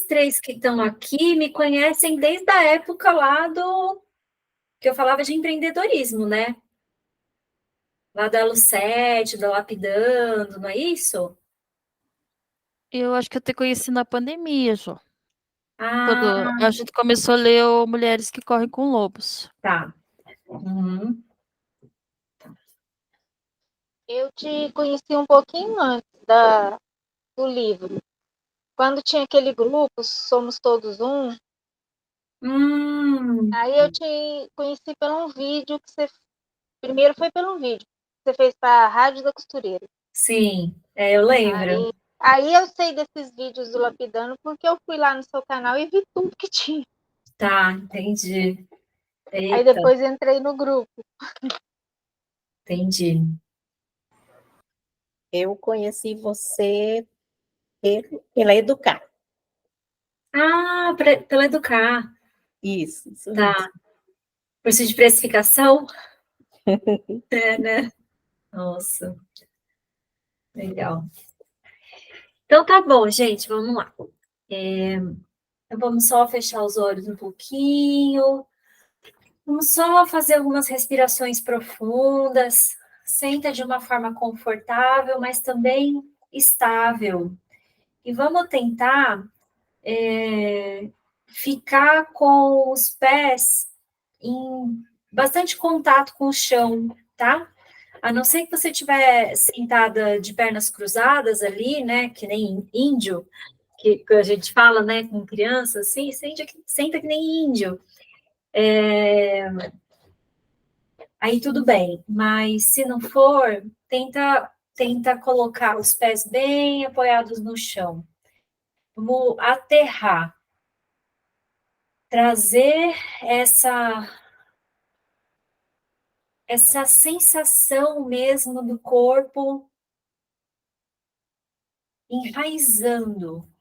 três que estão aqui me conhecem desde a época lá do que eu falava de empreendedorismo, né? Lá da Lucete, da Lapidando, não é isso? Eu acho que eu te conheci na pandemia, Jô. Ah, Quando a gente começou a ler o Mulheres que Correm com Lobos. tá. Uhum. Eu te conheci um pouquinho antes do livro. Quando tinha aquele grupo, Somos Todos Um, Hum, aí eu te conheci pelo um vídeo que você. Primeiro foi pelo um vídeo que você fez para a Rádio da Costureira. sim, eu lembro. Aí eu sei desses vídeos do Lapidando porque eu fui lá no seu canal e vi tudo que tinha. Tá, entendi. Aí Eita, depois entrei no grupo. entendi. Eu conheci você pela Educar. Ah, pela Educar. Isso mesmo. Tá. Curso de precificação? É, né? Nossa, legal. Então tá bom, gente, vamos lá. Então, vamos só fechar os olhos um pouquinho. Vamos só fazer algumas respirações profundas. Senta de uma forma confortável, mas também estável. E vamos tentar ficar com os pés em bastante contato com o chão, tá? A não ser que você estiver sentada de pernas cruzadas ali, né? Que nem índio, que a gente fala, né, com criança, assim, senta que nem índio. Aí tudo bem, mas se não for, tenta colocar os pés bem apoiados no chão. Vamos aterrar, trazer essa sensação mesmo do corpo enraizando.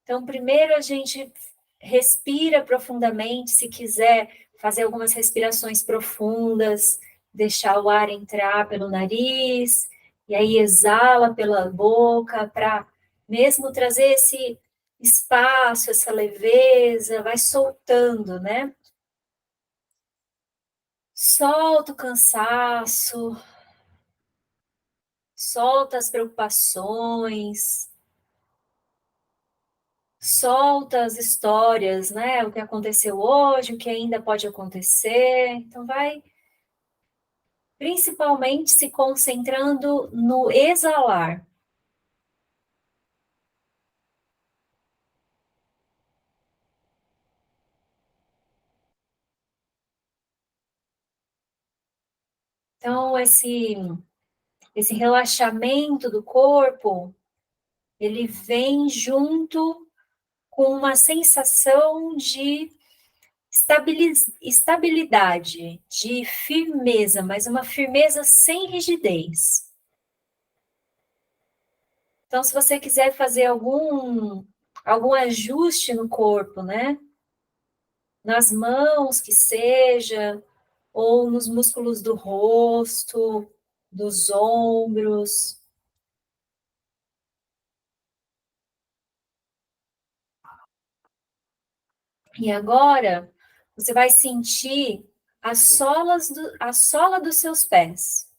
Então, primeiro a gente respira profundamente, se quiser fazer algumas respirações profundas, deixar o ar entrar pelo nariz, e aí exala pela boca, para mesmo trazer esse espaço, essa leveza, vai soltando, né? Solta o cansaço, solta as preocupações, solta as histórias, né? O que aconteceu hoje, o que ainda pode acontecer. Então, vai principalmente se concentrando no exalar. Então, esse relaxamento do corpo, ele vem junto com uma sensação de estabilidade, de firmeza, mas uma firmeza sem rigidez. Então, se você quiser fazer algum ajuste no corpo, né? Nas mãos que seja, ou nos músculos do rosto, dos ombros. E agora, você vai sentir a sola dos seus pés.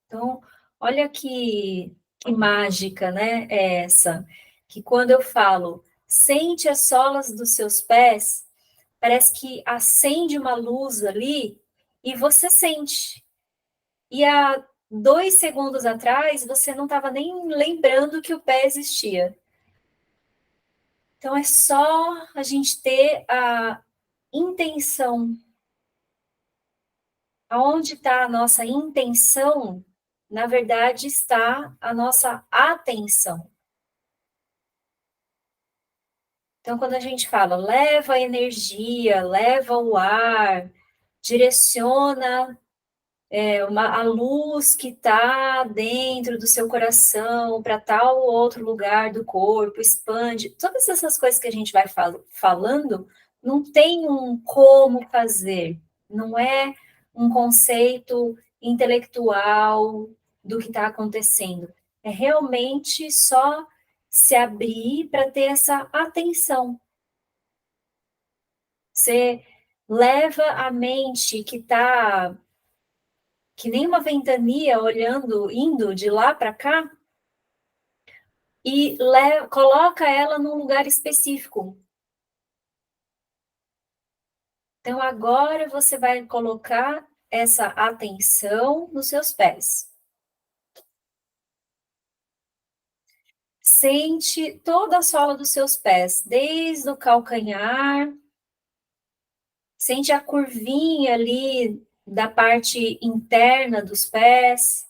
Então, olha que mágica, né? É essa. Que quando eu falo, sente as solas dos seus pés, parece que acende uma luz ali e você sente. E há 2 segundos atrás, você não estava nem lembrando que o pé existia. Então, é só a gente ter a intenção. Aonde está a nossa intenção, na verdade, está a nossa atenção. Então, quando a gente fala, leva a energia, leva o ar, direciona a luz que está dentro do seu coração para tal ou outro lugar do corpo, expande. Todas essas coisas que a gente vai falando, não tem um como fazer, não é um conceito intelectual do que está acontecendo. É realmente só se abrir para ter essa atenção. Você leva a mente que está que nem uma ventania olhando, indo de lá para cá, e coloca ela num lugar específico. Então, agora você vai colocar essa atenção nos seus pés. Sente toda a sola dos seus pés, desde o calcanhar. Sente a curvinha ali da parte interna dos pés.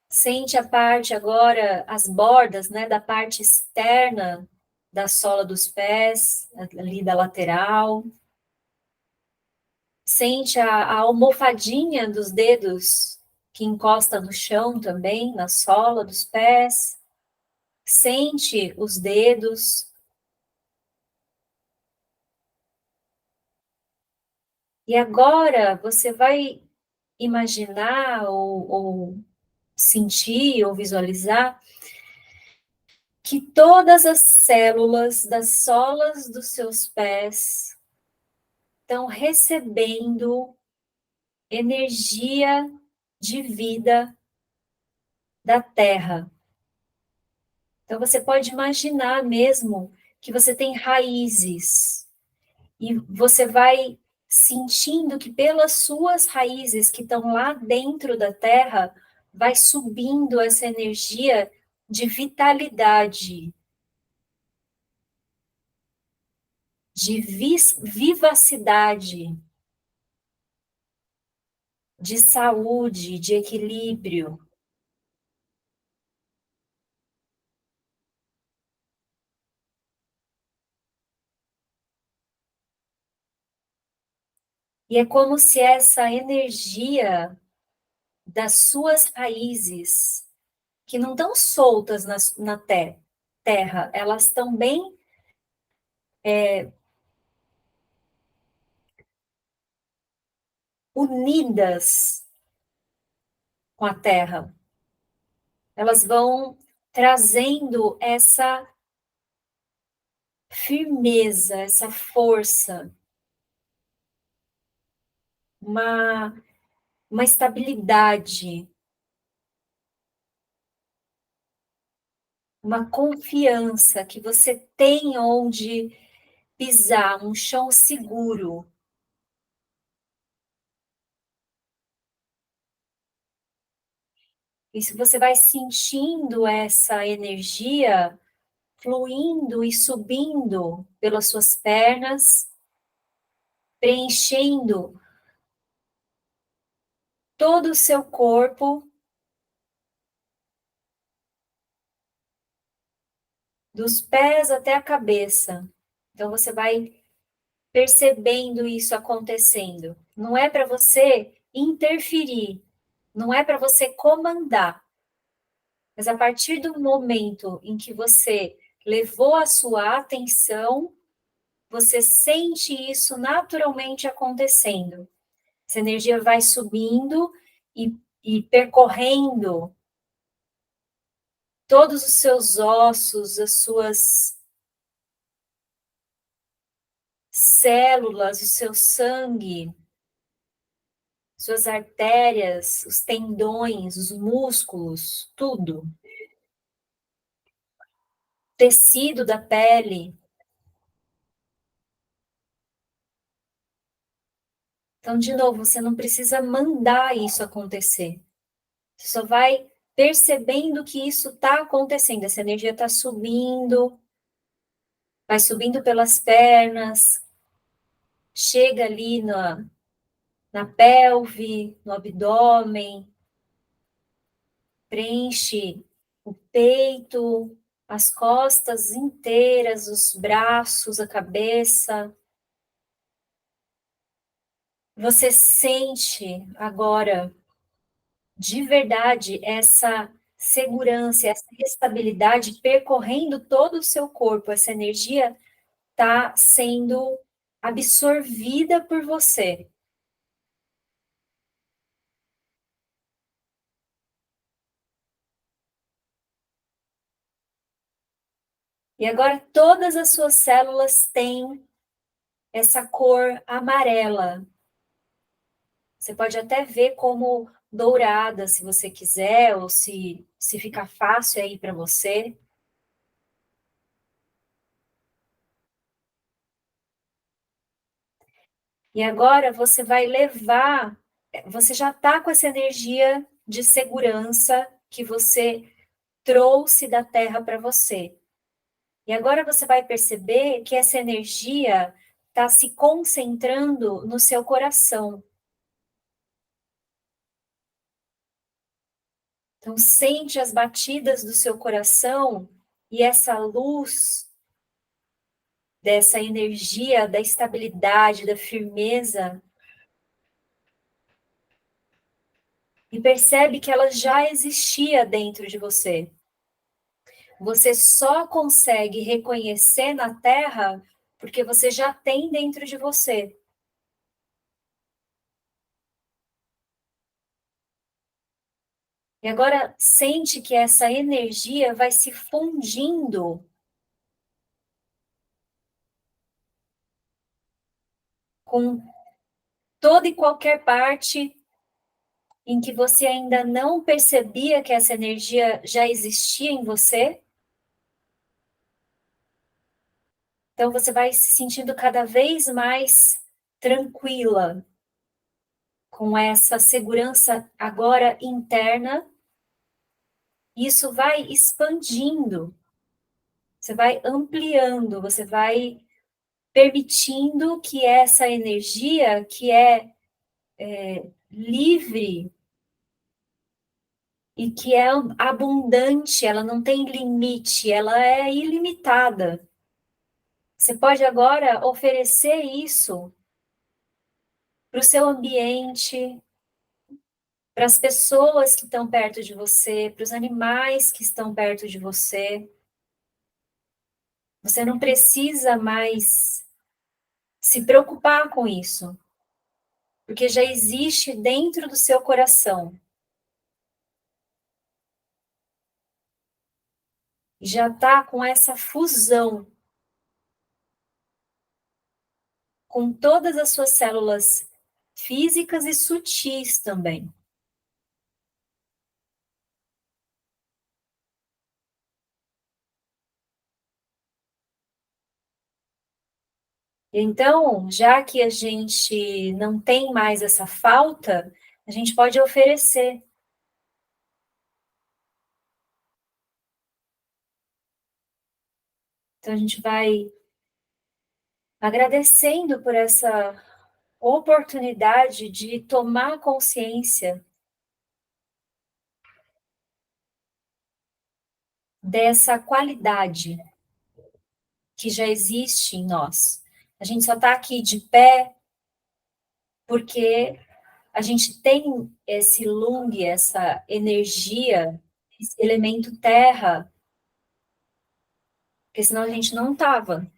Sente a parte agora, as bordas, né, da parte externa da sola dos pés, ali da lateral. Sente a almofadinha dos dedos que encosta no chão também, na sola dos pés. Sente os dedos. E agora você vai imaginar ou sentir ou visualizar que todas as células das solas dos seus pés estão recebendo energia de vida da Terra. Então você pode imaginar mesmo que você tem raízes e você vai sentindo que pelas suas raízes que estão lá dentro da Terra, vai subindo essa energia de vitalidade, de vivacidade, de saúde, de equilíbrio. E é como se essa energia das suas raízes, que não estão soltas na terra, elas estão bem unidas com a terra. Elas vão trazendo essa firmeza, essa força, uma estabilidade, uma confiança que você tem onde pisar, um chão seguro. E se você vai sentindo essa energia fluindo e subindo pelas suas pernas, preenchendo todo o seu corpo, dos pés até a cabeça. Então você vai percebendo isso acontecendo. Não é para você interferir, não é para você comandar, mas a partir do momento em que você levou a sua atenção, você sente isso naturalmente acontecendo. Essa energia vai subindo e percorrendo todos os seus ossos, as suas células, o seu sangue, suas artérias, os tendões, os músculos, tudo. Tecido da pele. Então, de novo, você não precisa mandar isso acontecer. Você só vai percebendo que isso está acontecendo. Essa energia está subindo, vai subindo pelas pernas, chega ali na pelve, no abdômen, preenche o peito, as costas inteiras, os braços, a cabeça. Você sente agora, de verdade, essa segurança, essa estabilidade percorrendo todo o seu corpo. Essa energia está sendo absorvida por você. E agora todas as suas células têm essa cor amarela. Você pode até ver como dourada, se você quiser, ou se ficar fácil aí para você. E agora você vai levar, você já está com essa energia de segurança que você trouxe da Terra para você. E agora você vai perceber que essa energia está se concentrando no seu coração. Então, sente as batidas do seu coração e essa luz dessa energia, da estabilidade, da firmeza. E percebe que ela já existia dentro de você. Você só consegue reconhecer na Terra porque você já tem dentro de você. E agora sente que essa energia vai se fundindo com toda e qualquer parte em que você ainda não percebia que essa energia já existia em você. Então você vai se sentindo cada vez mais tranquila, com essa segurança agora interna. Isso vai expandindo, você vai ampliando, você vai permitindo que essa energia que é livre e que é abundante, ela não tem limite, ela é ilimitada. Você pode agora oferecer isso para o seu ambiente, para as pessoas que estão perto de você, para os animais que estão perto de você. Você não precisa mais se preocupar com isso, porque já existe dentro do seu coração. Já está com essa fusão com todas as suas células físicas e sutis também. Então, já que a gente não tem mais essa falta, a gente pode oferecer. Então, a gente vai agradecendo por essa oportunidade de tomar consciência dessa qualidade que já existe em nós. A gente só está aqui de pé porque a gente tem esse lung, essa energia, esse elemento terra, porque senão a gente não estava.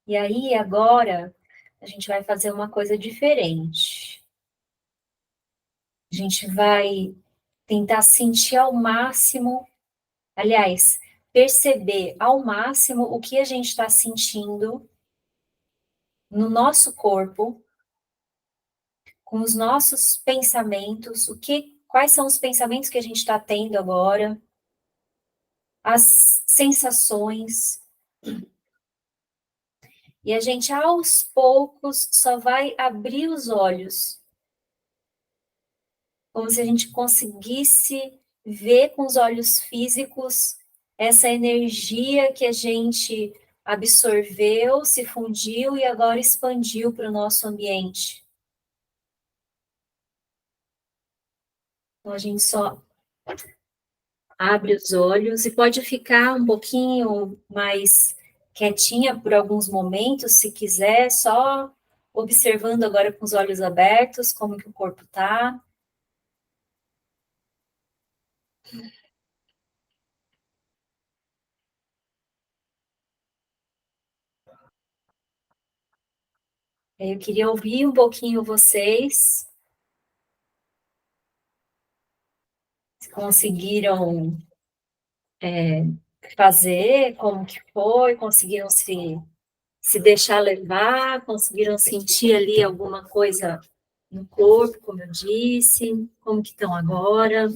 E aí, agora, a gente vai fazer uma coisa diferente. A gente vai tentar sentir ao máximo, aliás, perceber ao máximo o que a gente está sentindo no nosso corpo, com os nossos pensamentos, quais são os pensamentos que a gente está tendo agora, as sensações. E a gente, aos poucos, só vai abrir os olhos, como se a gente conseguisse ver com os olhos físicos essa energia que a gente absorveu, se fundiu e agora expandiu para o nosso ambiente. Então, a gente só abre os olhos e pode ficar um pouquinho mais quietinha por alguns momentos, se quiser, só observando agora com os olhos abertos como que o corpo está. Eu queria ouvir um pouquinho vocês, se conseguiram fazer, como que foi, conseguiram se deixar levar, conseguiram sentir ali alguma coisa no corpo, como eu disse, como que estão agora.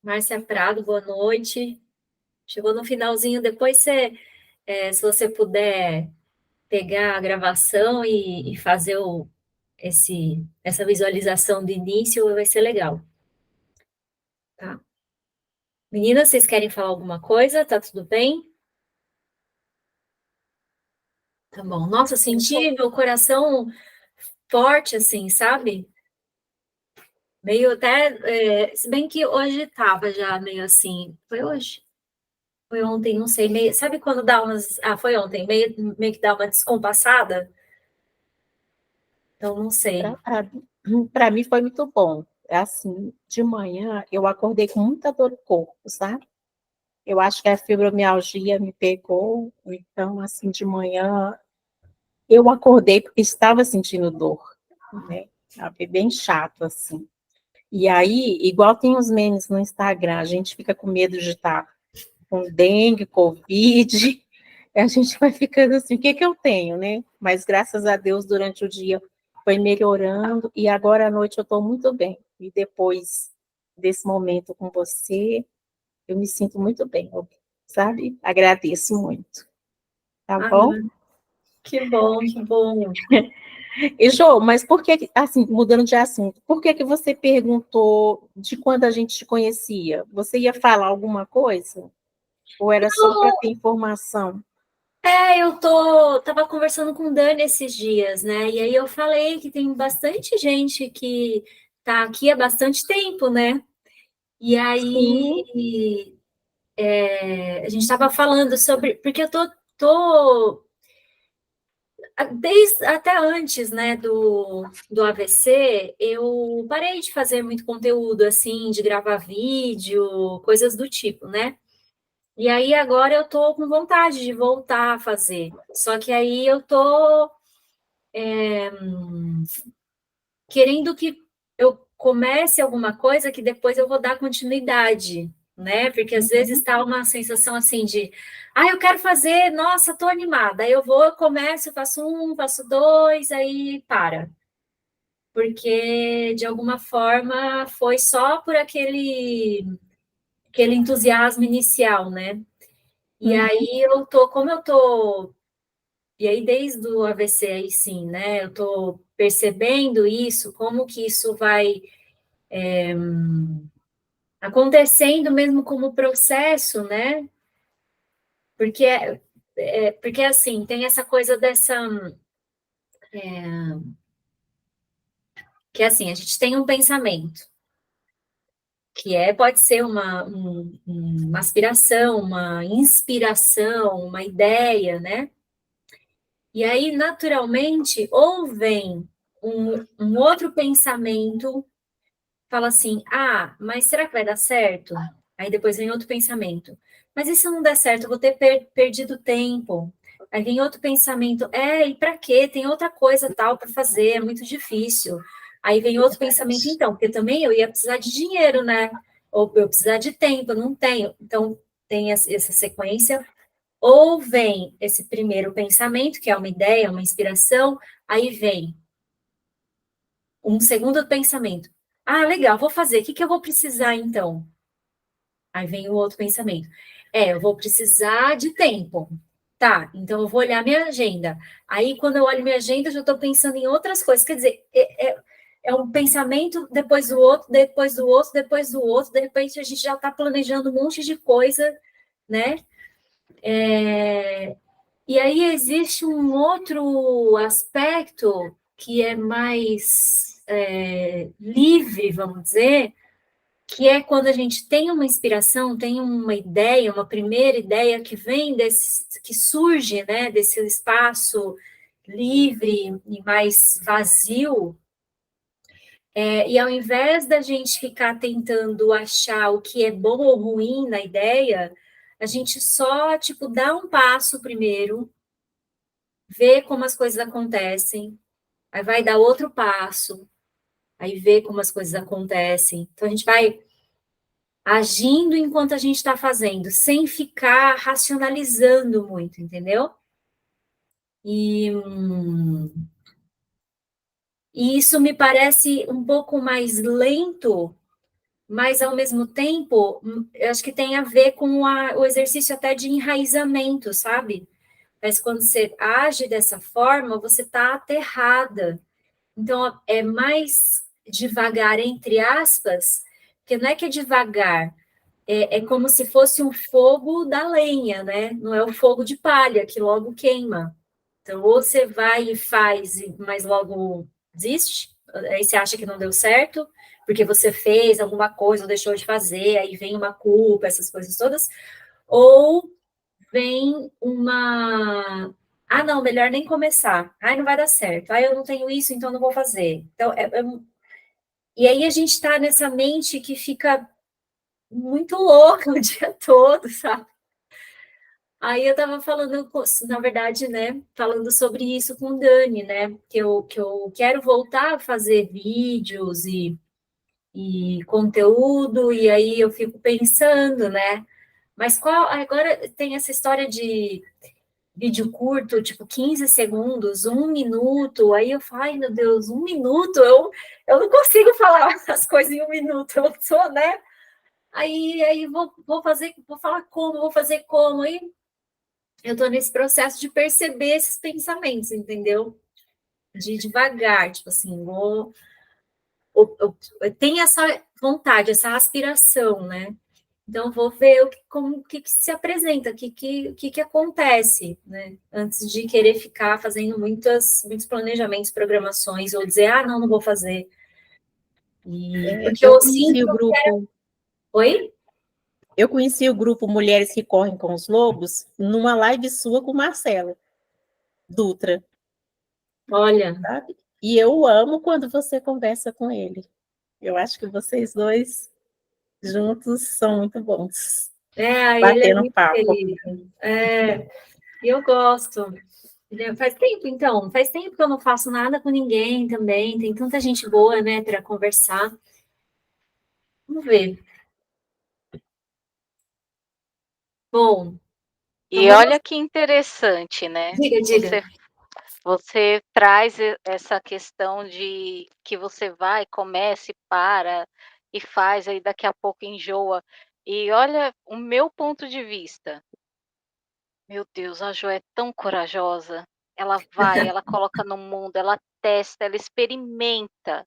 Márcia Prado, boa noite. Chegou no finalzinho, depois se você puder pegar a gravação e fazer essa visualização do início, vai ser legal. Tá? Meninas, vocês querem falar alguma coisa? Tá tudo bem? Tá bom. Nossa, senti meu coração forte, assim, sabe? Meio até, se bem que hoje tava já meio assim, foi hoje? Foi ontem, não sei, meio, sabe quando dá foi ontem, meio que dá uma descompassada? Então, não sei. Para mim foi muito bom. É assim, de manhã eu acordei com muita dor no corpo, sabe? Eu acho que a fibromialgia me pegou, então, assim, de manhã eu acordei porque estava sentindo dor, né? Foi bem chato, assim. E aí, igual tem os memes no Instagram, a gente fica com medo de estar com dengue, covid, e a gente vai ficando assim, o que que eu tenho, né? Mas graças a Deus, durante o dia foi melhorando, e agora à noite eu estou muito bem. E depois desse momento com você, eu me sinto muito bem, sabe? Agradeço muito, tá Ah, bom? que bom, que bom. E, Jô, mas por que, assim, mudando de assunto, por que que você perguntou de quando a gente te conhecia? Você ia falar alguma coisa? Ou era só para ter informação? Tava conversando com o Dani esses dias, né? E aí eu falei que tem bastante gente que tá aqui há bastante tempo, né? E Sim, aí a gente estava falando sobre, porque tô desde até antes, né, do AVC, eu parei de fazer muito conteúdo assim, de gravar vídeo, coisas do tipo, né? E aí agora eu tô com vontade de voltar a fazer. Só que aí eu tô querendo que eu comece alguma coisa que depois eu vou dar continuidade, né? Porque às vezes está uma sensação assim de, eu quero fazer, nossa, tô animada. Aí eu vou, eu começo, eu faço um, faço dois, aí para. Porque de alguma forma foi só por aquele entusiasmo inicial, né? E aí como eu tô, e aí desde o AVC aí sim, né? Eu tô percebendo isso, como que isso vai acontecendo mesmo como processo, né? Porque porque assim, tem essa coisa dessa que assim, a gente tem um pensamento que pode ser uma aspiração, uma inspiração, uma ideia, né? E aí, naturalmente, ou vem um outro pensamento, fala assim, mas será que vai dar certo? Aí depois vem outro pensamento, mas e se não der certo, eu vou ter perdido tempo. Aí vem outro pensamento, e para quê? Tem outra coisa tal para fazer, é muito difícil. Aí vem outro pensamento, então, porque também eu ia precisar de dinheiro, né? Ou eu precisar de tempo, eu não tenho. Então, tem essa sequência. Ou vem esse primeiro pensamento, que é uma ideia, uma inspiração, aí vem um segundo pensamento. Legal, vou fazer. O que que eu vou precisar então? Aí vem o outro pensamento. Eu vou precisar de tempo. Tá, então eu vou olhar minha agenda. Aí, quando eu olho minha agenda, eu já estou pensando em outras coisas. Quer dizer, é um pensamento depois do outro, depois do outro, depois do outro. De repente, a gente já está planejando um monte de coisa, né? E aí existe um outro aspecto que é mais livre, vamos dizer, que é quando a gente tem uma inspiração, tem uma ideia, uma primeira ideia que vem que surge, né, desse espaço livre e mais vazio, e ao invés da gente ficar tentando achar o que é bom ou ruim na ideia, a gente só, tipo, dá um passo primeiro, vê como as coisas acontecem, aí vai dar outro passo, aí vê como as coisas acontecem. Então, a gente vai agindo enquanto a gente está fazendo, sem ficar racionalizando muito, entendeu? E isso me parece um pouco mais lento, mas ao mesmo tempo, eu acho que tem a ver com o exercício até de enraizamento, sabe? Mas quando você age dessa forma, você está aterrada. Então, é mais devagar, entre aspas, porque não é que é devagar, é como se fosse um fogo da lenha, né? Não é o fogo de palha, que logo queima. Então, ou você vai e faz, mas logo desiste, aí você acha que não deu certo, porque você fez alguma coisa ou deixou de fazer, aí vem uma culpa, essas coisas todas, ou vem uma. Ah, não, melhor nem começar. Ai, não vai dar certo. Ah, eu não tenho isso, então não vou fazer. Então, e aí a gente está nessa mente que fica muito louca o dia todo, sabe? Aí eu estava falando, na verdade, né, falando sobre isso com o Dani, né, que eu quero voltar a fazer vídeos e conteúdo, e aí eu fico pensando, né, mas agora tem essa história de vídeo curto, tipo 15 segundos, 1 minuto, aí eu falo, ai meu Deus, 1 minuto, eu não consigo falar as coisas em 1 minuto, eu sou, né, aí vou falar como, vou fazer como, aí eu estou nesse processo de perceber esses pensamentos, entendeu? De devagar, tipo assim, eu tenho essa vontade, essa aspiração, né? Então, vou ver o que se apresenta, o que acontece, né? Antes de querer ficar fazendo muitos planejamentos, programações, ou dizer, ah, não, não vou fazer. Porque Eu eu conheci sinto. o grupo, Oi? eu conheci o grupo Mulheres que Correm com os Lobos numa live sua com Marcela Dutra, Olha, sabe? E eu amo quando você conversa com ele. Eu acho que vocês dois juntos são muito bons. ele é Batendo muito papo. querido. E eu gosto. Faz tempo, então, faz tempo que eu não faço nada com ninguém também. Tem tanta gente boa, né, para conversar. Vamos ver. Bom, então E olha que interessante, né? diga. Você traz essa questão de que você vai, começa e para e faz, aí daqui a pouco enjoa. E olha o meu ponto de vista. Meu Deus, a Jo é tão corajosa. Ela vai, ela coloca no mundo, ela testa, ela experimenta,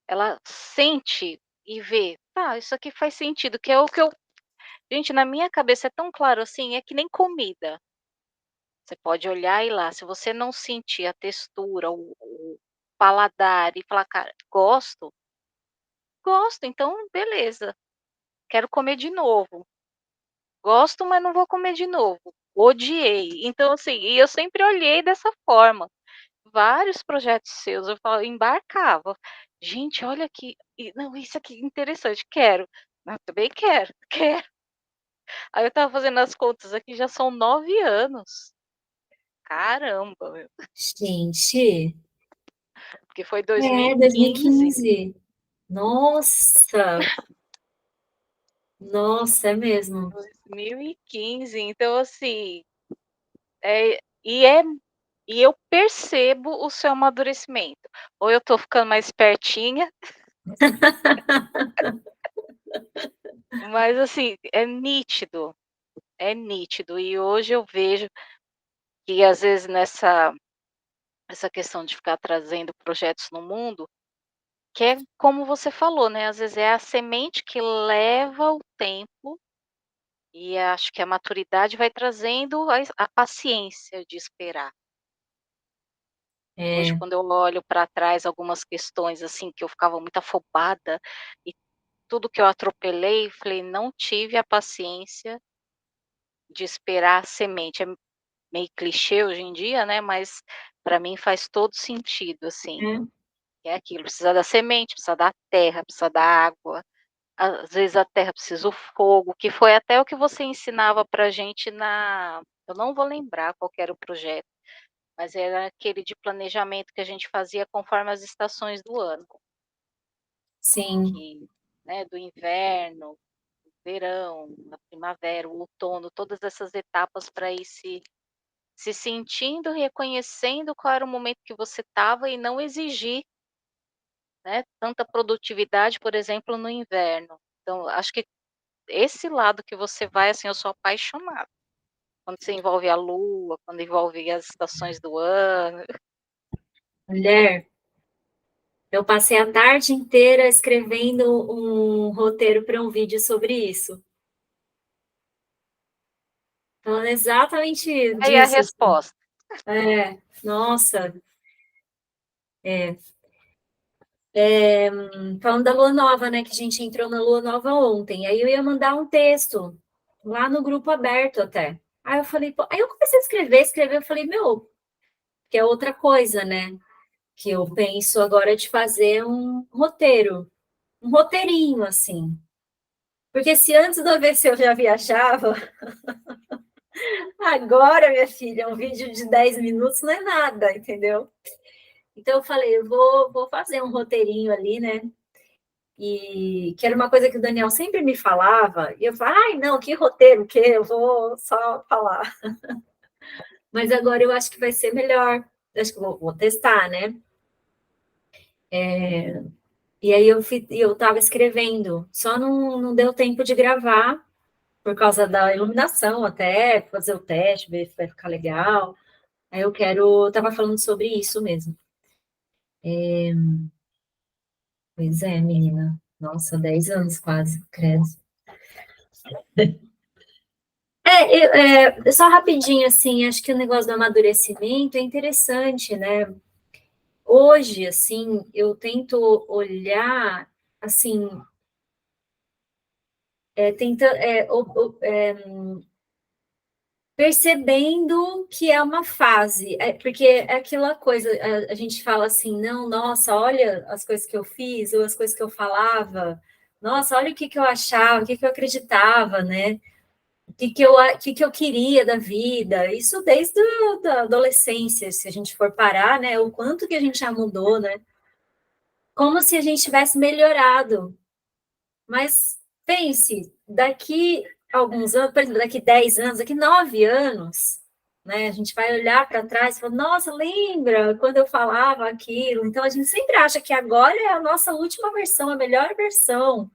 ela sente e vê. Tá, isso aqui faz sentido, que é o que eu. Gente, na minha cabeça é tão claro assim, é que nem comida. Você pode olhar e lá, se você não sentir a textura, o paladar e falar: "Cara, gosto, gosto, então beleza, quero comer de novo. Gosto, mas não vou comer de novo. Odiei". Então, assim, e eu sempre olhei dessa forma. Vários projetos seus, eu falo embarcava. "Gente, olha aqui, não, isso aqui é interessante, quero". "Não, também quero, quero". Aí eu estava fazendo as contas aqui, já são 9 anos. Caramba, meu. Gente, Porque foi 2015. 2015. Nossa, nossa, é mesmo. 2015, então assim, é e é e eu percebo o seu amadurecimento. Ou eu tô ficando mais espertinha, mas assim, é nítido. E hoje eu vejo que às vezes nessa essa questão de ficar trazendo projetos no mundo, que é como você falou, né, às vezes é a semente que leva o tempo E acho que a maturidade vai trazendo a paciência de esperar. Hoje, É, quando eu olho para trás algumas questões, assim, que eu ficava muito afobada e tudo que eu atropelei, falei: "Não tive a paciência de esperar a semente". É meio clichê hoje em dia, né, mas para mim faz todo sentido, assim. é, É aquilo, precisa da semente, precisa da terra, precisa da água, às vezes a terra precisa o fogo, que foi até o que você ensinava pra gente na eu não vou lembrar qual que era o projeto, mas era aquele de planejamento que a gente fazia conforme as estações do ano, sim. que, né, do inverno, do verão, a primavera, o outono, todas essas etapas para ir se sentindo, reconhecendo qual era o momento que você estava e não exigir, né, tanta produtividade, por exemplo, no inverno. Então, acho que esse lado que você vai, assim, eu sou apaixonada. Quando você envolve a lua, quando envolve as estações do ano. Mulher, eu passei a tarde inteira escrevendo um roteiro para um vídeo sobre isso. Falando exatamente Aí a disso, assim. resposta. Nossa, é. Falando da lua nova, né? Que a gente entrou na lua nova ontem. Aí eu ia mandar um texto lá no grupo aberto até. Aí eu falei, pô, aí eu comecei a escrever, eu falei, meu, que é outra coisa, né? Que eu penso agora de fazer um roteirinho, assim. Porque se antes da vez eu já viajava, agora, minha filha, um vídeo de 10 minutos não é nada, entendeu? Então eu falei, vou fazer um roteirinho ali, né? E que era uma coisa que o Daniel sempre me falava, e eu falava, ai, não, que roteiro, que eu vou só falar. Mas agora eu acho que vai ser melhor. Eu acho que vou testar, né? E aí eu estava escrevendo, só não deu tempo de gravar, por causa da iluminação até, fazer o teste, ver se vai ficar legal. Aí tava falando sobre isso mesmo. Pois é, menina. Nossa, 10 anos quase, credo. Só rapidinho, assim, acho que o negócio do amadurecimento é interessante, né? Hoje, assim, eu tento olhar, assim, percebendo que é uma fase, porque é aquela coisa, a gente fala assim, não, nossa, olha as coisas que eu fiz, ou as coisas que eu falava, nossa, olha o que eu achava, o que eu acreditava, né? O que eu queria da vida, isso desde a adolescência, se a gente for parar, né? O quanto que a gente já mudou, né? Como se a gente tivesse melhorado. Mas pense, daqui a alguns anos, por exemplo, daqui 10 anos, daqui 9 anos, né? A gente vai olhar para trás e falar, nossa, lembra quando eu falava aquilo? Então a gente sempre acha que agora é a nossa última versão, a melhor versão.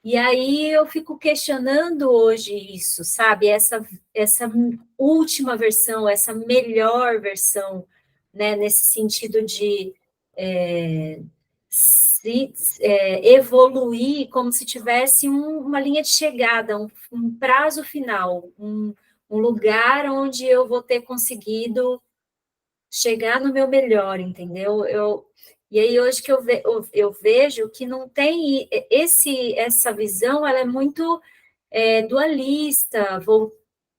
E aí eu fico questionando hoje isso, sabe? Essa última versão, essa melhor versão, né? Nesse sentido de é, evoluir como se tivesse uma linha de chegada, um prazo final, um lugar onde eu vou ter conseguido chegar no meu melhor, entendeu? E aí hoje que eu vejo que não tem essa visão, ela é muito dualista,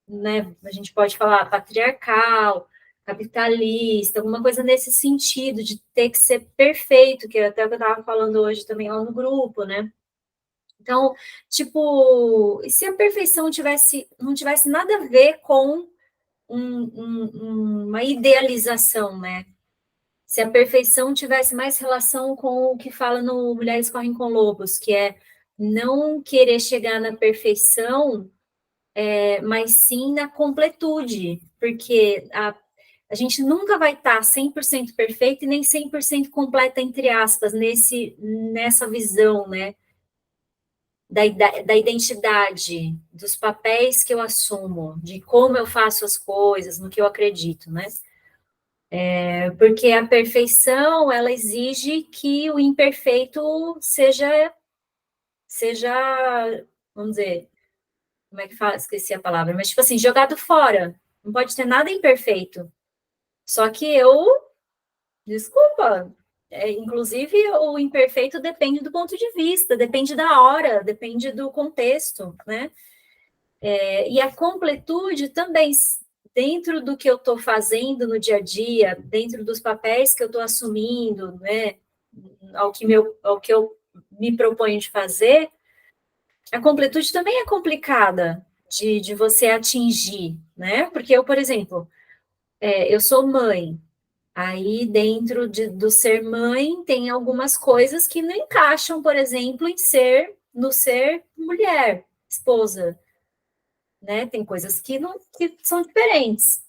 né, a gente pode falar patriarcal, capitalista, alguma coisa nesse sentido de ter que ser perfeito, que é até o que eu estava falando hoje também lá no grupo, né? Então, tipo, e se a perfeição não tivesse nada a ver com uma idealização, né? Se a perfeição tivesse mais relação com o que fala no Mulheres Correm com Lobos, que é não querer chegar na perfeição, mas sim na completude, porque a gente nunca vai estar 100% perfeito e nem 100% completa, entre aspas, nessa visão, né? Da identidade, dos papéis que eu assumo, de como eu faço as coisas, no que eu acredito, né? Porque a perfeição, ela exige que o imperfeito seja, vamos dizer, como é que fala? Esqueci a palavra, mas tipo assim, jogado fora. Não pode ter nada imperfeito. Só que desculpa, inclusive o imperfeito depende do ponto de vista, depende da hora, depende do contexto, né? E a completude também, dentro do que eu estou fazendo no dia a dia, dentro dos papéis que eu estou assumindo, né? Ao que eu me proponho de fazer, a completude também é complicada de você atingir, né? Porque eu, por exemplo, eu sou mãe, aí dentro do ser mãe tem algumas coisas que não encaixam, por exemplo, no ser mulher, esposa, né? Tem coisas que não que são diferentes.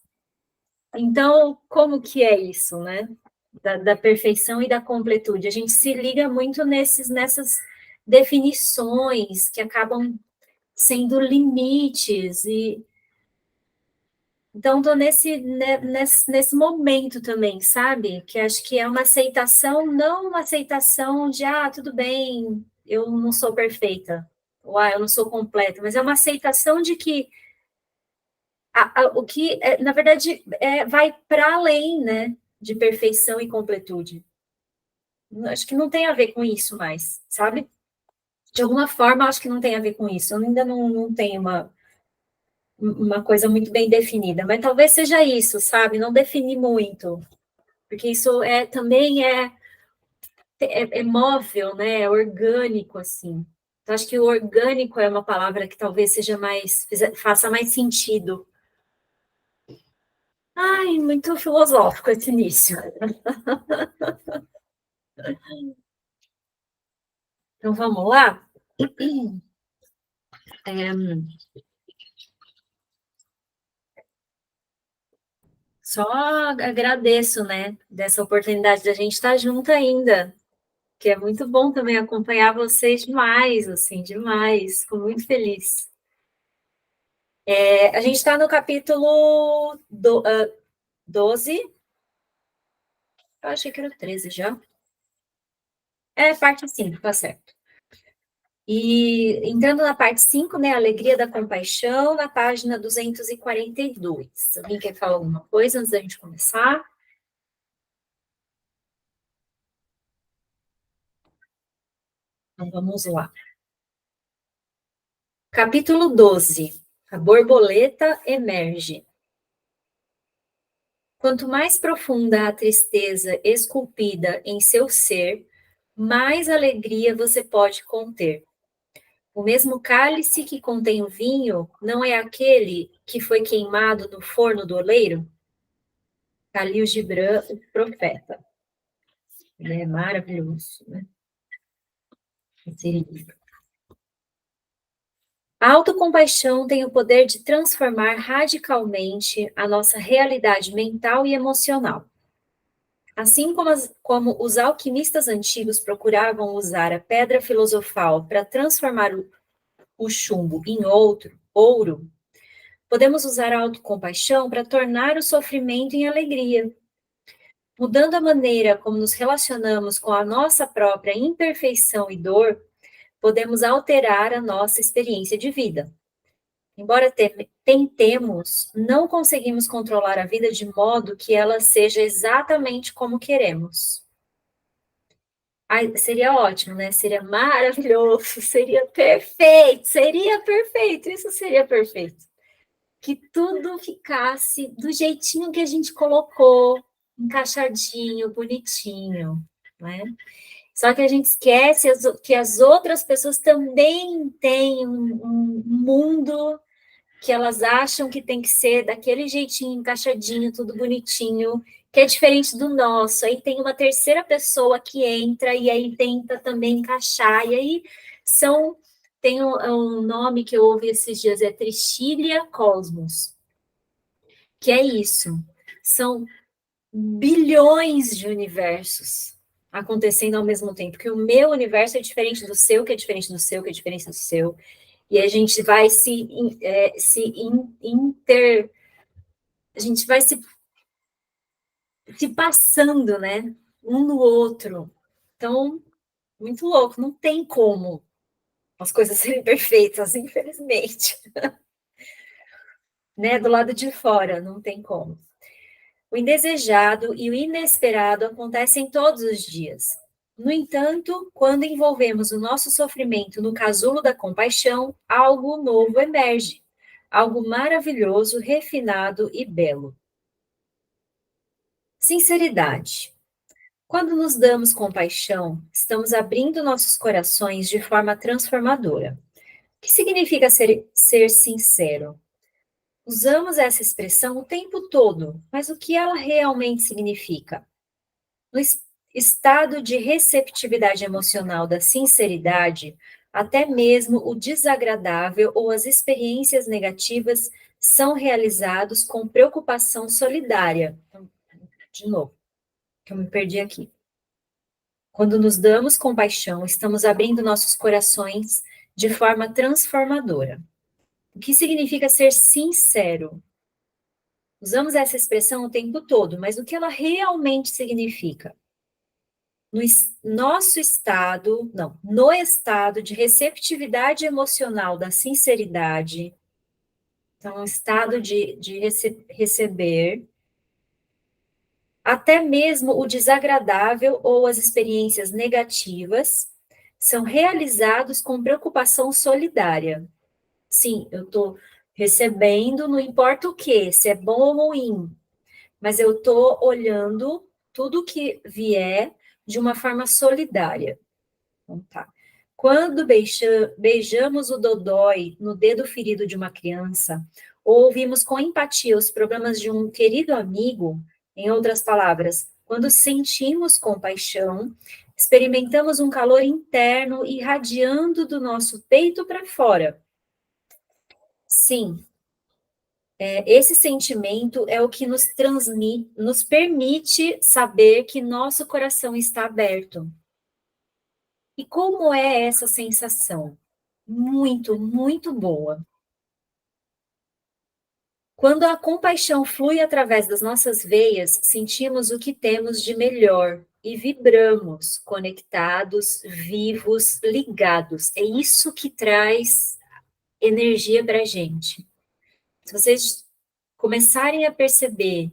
Então, como que é isso, né? Da perfeição e da completude. A gente se liga muito nessas definições que acabam sendo limites e então estou nesse momento também, sabe? Que acho que é uma aceitação, não uma aceitação de tudo bem, eu não sou perfeita, ou eu não sou completa, mas é uma aceitação de que o que, na verdade, vai para além, né, de perfeição e completude. Acho que não tem a ver com isso mais, sabe? De alguma forma, acho que não tem a ver com isso. Eu ainda não tenho uma coisa muito bem definida, mas talvez seja isso, sabe? Não definir muito, porque isso também é móvel, né? É orgânico, assim. Então, acho que o orgânico é uma palavra que talvez faça mais sentido. Ai, muito filosófico esse início. Então, vamos lá? Só agradeço, né, dessa oportunidade da gente estar junto ainda, que é muito bom também acompanhar vocês demais, assim, demais, fico muito feliz. A gente está no capítulo 12, eu achei que era o 13 já. Parte 5, tá certo. E entrando na parte 5, né, Alegria da Compaixão, na página 242. Alguém quer falar alguma coisa antes da gente começar? Então, vamos lá. Capítulo 12. A borboleta emerge. Quanto mais profunda a tristeza esculpida em seu ser, mais alegria você pode conter. O mesmo cálice que contém o vinho não é aquele que foi queimado no forno do oleiro? Khalil Gibran, o profeta. Ele é maravilhoso, né? Esse livro. A autocompaixão tem o poder de transformar radicalmente a nossa realidade mental e emocional. Assim como os alquimistas antigos procuravam usar a pedra filosofal para transformar o chumbo em ouro, podemos usar a autocompaixão para tornar o sofrimento em alegria. Mudando a maneira como nos relacionamos com a nossa própria imperfeição e dor, podemos alterar a nossa experiência de vida. Embora tentemos, não conseguimos controlar a vida de modo que ela seja exatamente como queremos. Seria ótimo, né? Seria maravilhoso, seria perfeito, isso seria perfeito. Que tudo ficasse do jeitinho que a gente colocou, encaixadinho, bonitinho, né? Só que a gente esquece que as outras pessoas também têm um mundo que elas acham que tem que ser daquele jeitinho, encaixadinho, tudo bonitinho, que é diferente do nosso. Aí tem uma terceira pessoa que entra e aí tenta também encaixar, e aí tem um nome que eu ouvi esses dias, é Tristília Cosmos, que é isso, são bilhões de universos acontecendo ao mesmo tempo, que o meu universo é diferente do seu, que é diferente do seu, que é diferente do seu, e a gente vai a gente vai se passando, né, um no outro. Então, muito louco, não tem como as coisas serem perfeitas, infelizmente. Né? Do lado de fora, não tem como. O indesejado e o inesperado acontecem todos os dias. No entanto, quando envolvemos o nosso sofrimento no casulo da compaixão, algo novo emerge, algo maravilhoso, refinado e belo. Sinceridade. Quando nos damos compaixão, estamos abrindo nossos corações de forma transformadora. O que significa ser sincero? Usamos essa expressão o tempo todo, mas o que ela realmente significa? No estado de receptividade emocional da sinceridade, até mesmo o desagradável ou as experiências negativas são realizados com preocupação solidária. De novo, que eu me perdi aqui. Quando nos damos compaixão, estamos abrindo nossos corações de forma transformadora. O que significa ser sincero? Usamos essa expressão o tempo todo, mas o que ela realmente significa? No estado de receptividade emocional da sinceridade, então, um estado de receber, até mesmo o desagradável ou as experiências negativas são realizados com preocupação solidária. Sim, eu estou recebendo, não importa o que, se é bom ou ruim, mas eu estou olhando tudo que vier de uma forma solidária. Então, tá. Quando beijamos o dodói no dedo ferido de uma criança, ou ouvimos com empatia os problemas de um querido amigo, em outras palavras, quando sentimos compaixão, experimentamos um calor interno irradiando do nosso peito para fora. Sim, esse sentimento é o que nos transmite, nos permite saber que nosso coração está aberto. E como é essa sensação? Muito, muito boa. Quando a compaixão flui através das nossas veias, sentimos o que temos de melhor e vibramos, conectados, vivos, ligados. É isso que traz energia para a gente. Se vocês começarem a perceber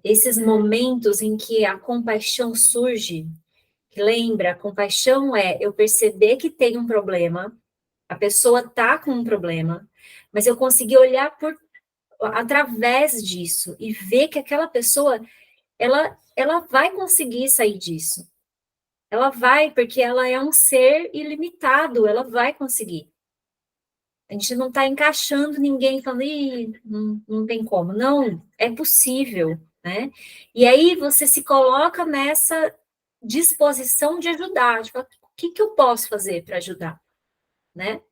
esses momentos em que a compaixão surge, que lembra, a compaixão é eu perceber que tem um problema, a pessoa está com um problema, mas eu consegui olhar através disso e ver que aquela pessoa, ela vai conseguir sair disso. Ela vai, porque ela é um ser ilimitado, ela vai conseguir. A gente não está encaixando ninguém falando, não tem como. Não, é possível, né? E aí você se coloca nessa disposição de ajudar. Tipo, o que eu posso fazer para ajudar, né?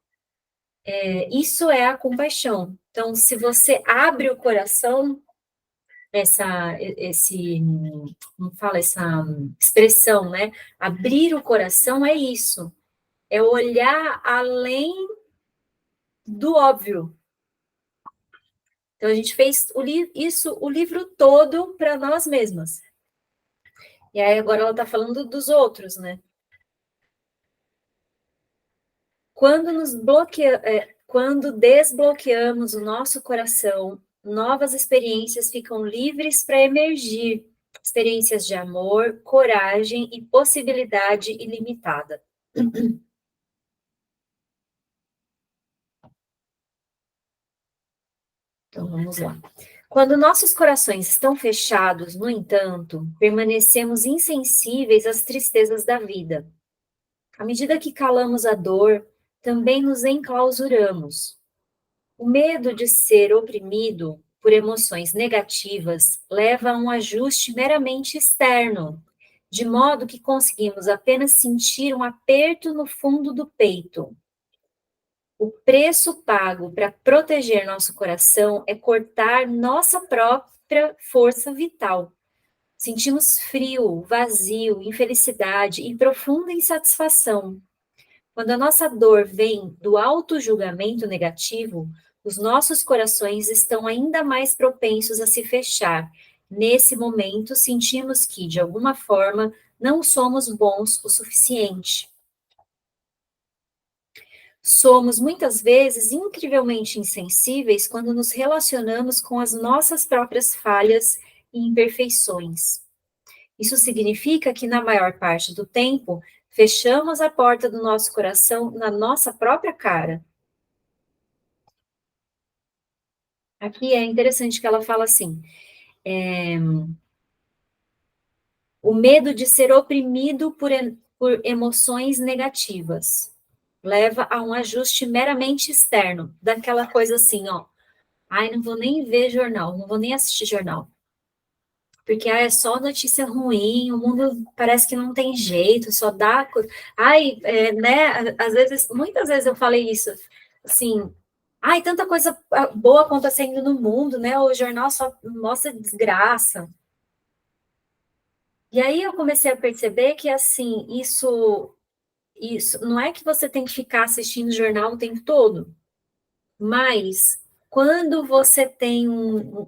Isso é a compaixão. Então, se você abre o coração, essa expressão, né? Abrir o coração é isso. É olhar além do óbvio. Então, a gente fez o livro todo para nós mesmas. E aí, agora ela está falando dos outros, né? Quando desbloqueamos o nosso coração, novas experiências ficam livres para emergir. Experiências de amor, coragem e possibilidade ilimitada. Então, vamos lá. Quando nossos corações estão fechados, no entanto, permanecemos insensíveis às tristezas da vida. À medida que calamos a dor, também nos enclausuramos. O medo de ser oprimido por emoções negativas leva a um ajuste meramente externo, de modo que conseguimos apenas sentir um aperto no fundo do peito. O preço pago para proteger nosso coração é cortar nossa própria força vital. Sentimos frio, vazio, infelicidade e profunda insatisfação. Quando a nossa dor vem do auto-julgamento negativo, os nossos corações estão ainda mais propensos a se fechar. Nesse momento, sentimos que, de alguma forma, não somos bons o suficiente. Somos, muitas vezes, incrivelmente insensíveis quando nos relacionamos com as nossas próprias falhas e imperfeições. Isso significa que, na maior parte do tempo, fechamos a porta do nosso coração na nossa própria cara. Aqui é interessante que ela fala assim, o medo de ser oprimido por emoções negativas leva a um ajuste meramente externo, daquela coisa assim, ó, ai, não vou nem ver jornal, não vou nem assistir jornal, porque é só notícia ruim, o mundo parece que não tem jeito, só dá... Ai, né, às vezes, muitas vezes eu falei isso, assim, ai, tanta coisa boa acontecendo no mundo, né, o jornal só mostra desgraça. E aí eu comecei a perceber que, assim, isso não é que você tem que ficar assistindo jornal o tempo todo, mas quando você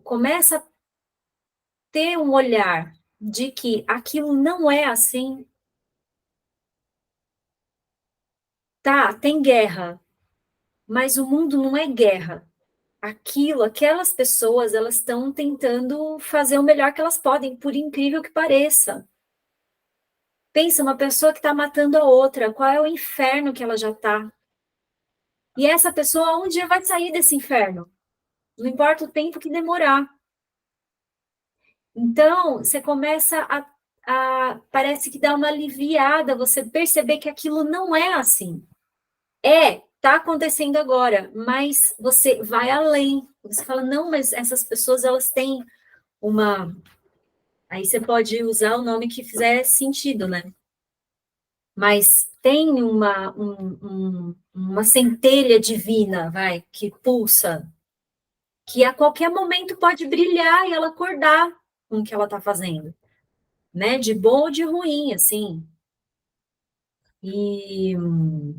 começa a ter um olhar de que aquilo não é assim, tá, tem guerra, mas o mundo não é guerra. Aquelas pessoas, elas estão tentando fazer o melhor que elas podem, por incrível que pareça. Pensa, uma pessoa que está matando a outra, qual é o inferno que ela já está? E essa pessoa um dia vai sair desse inferno. Não importa o tempo que demorar. Então, você começa parece que dá uma aliviada, você perceber que aquilo não é assim. Tá acontecendo agora, mas você vai além. Você fala, não, mas essas pessoas, elas têm uma... Aí você pode usar o nome que fizer sentido, né? Mas tem uma centelha divina, que pulsa, que a qualquer momento pode brilhar e ela acordar com o que ela está fazendo, né? De bom ou de ruim, assim. E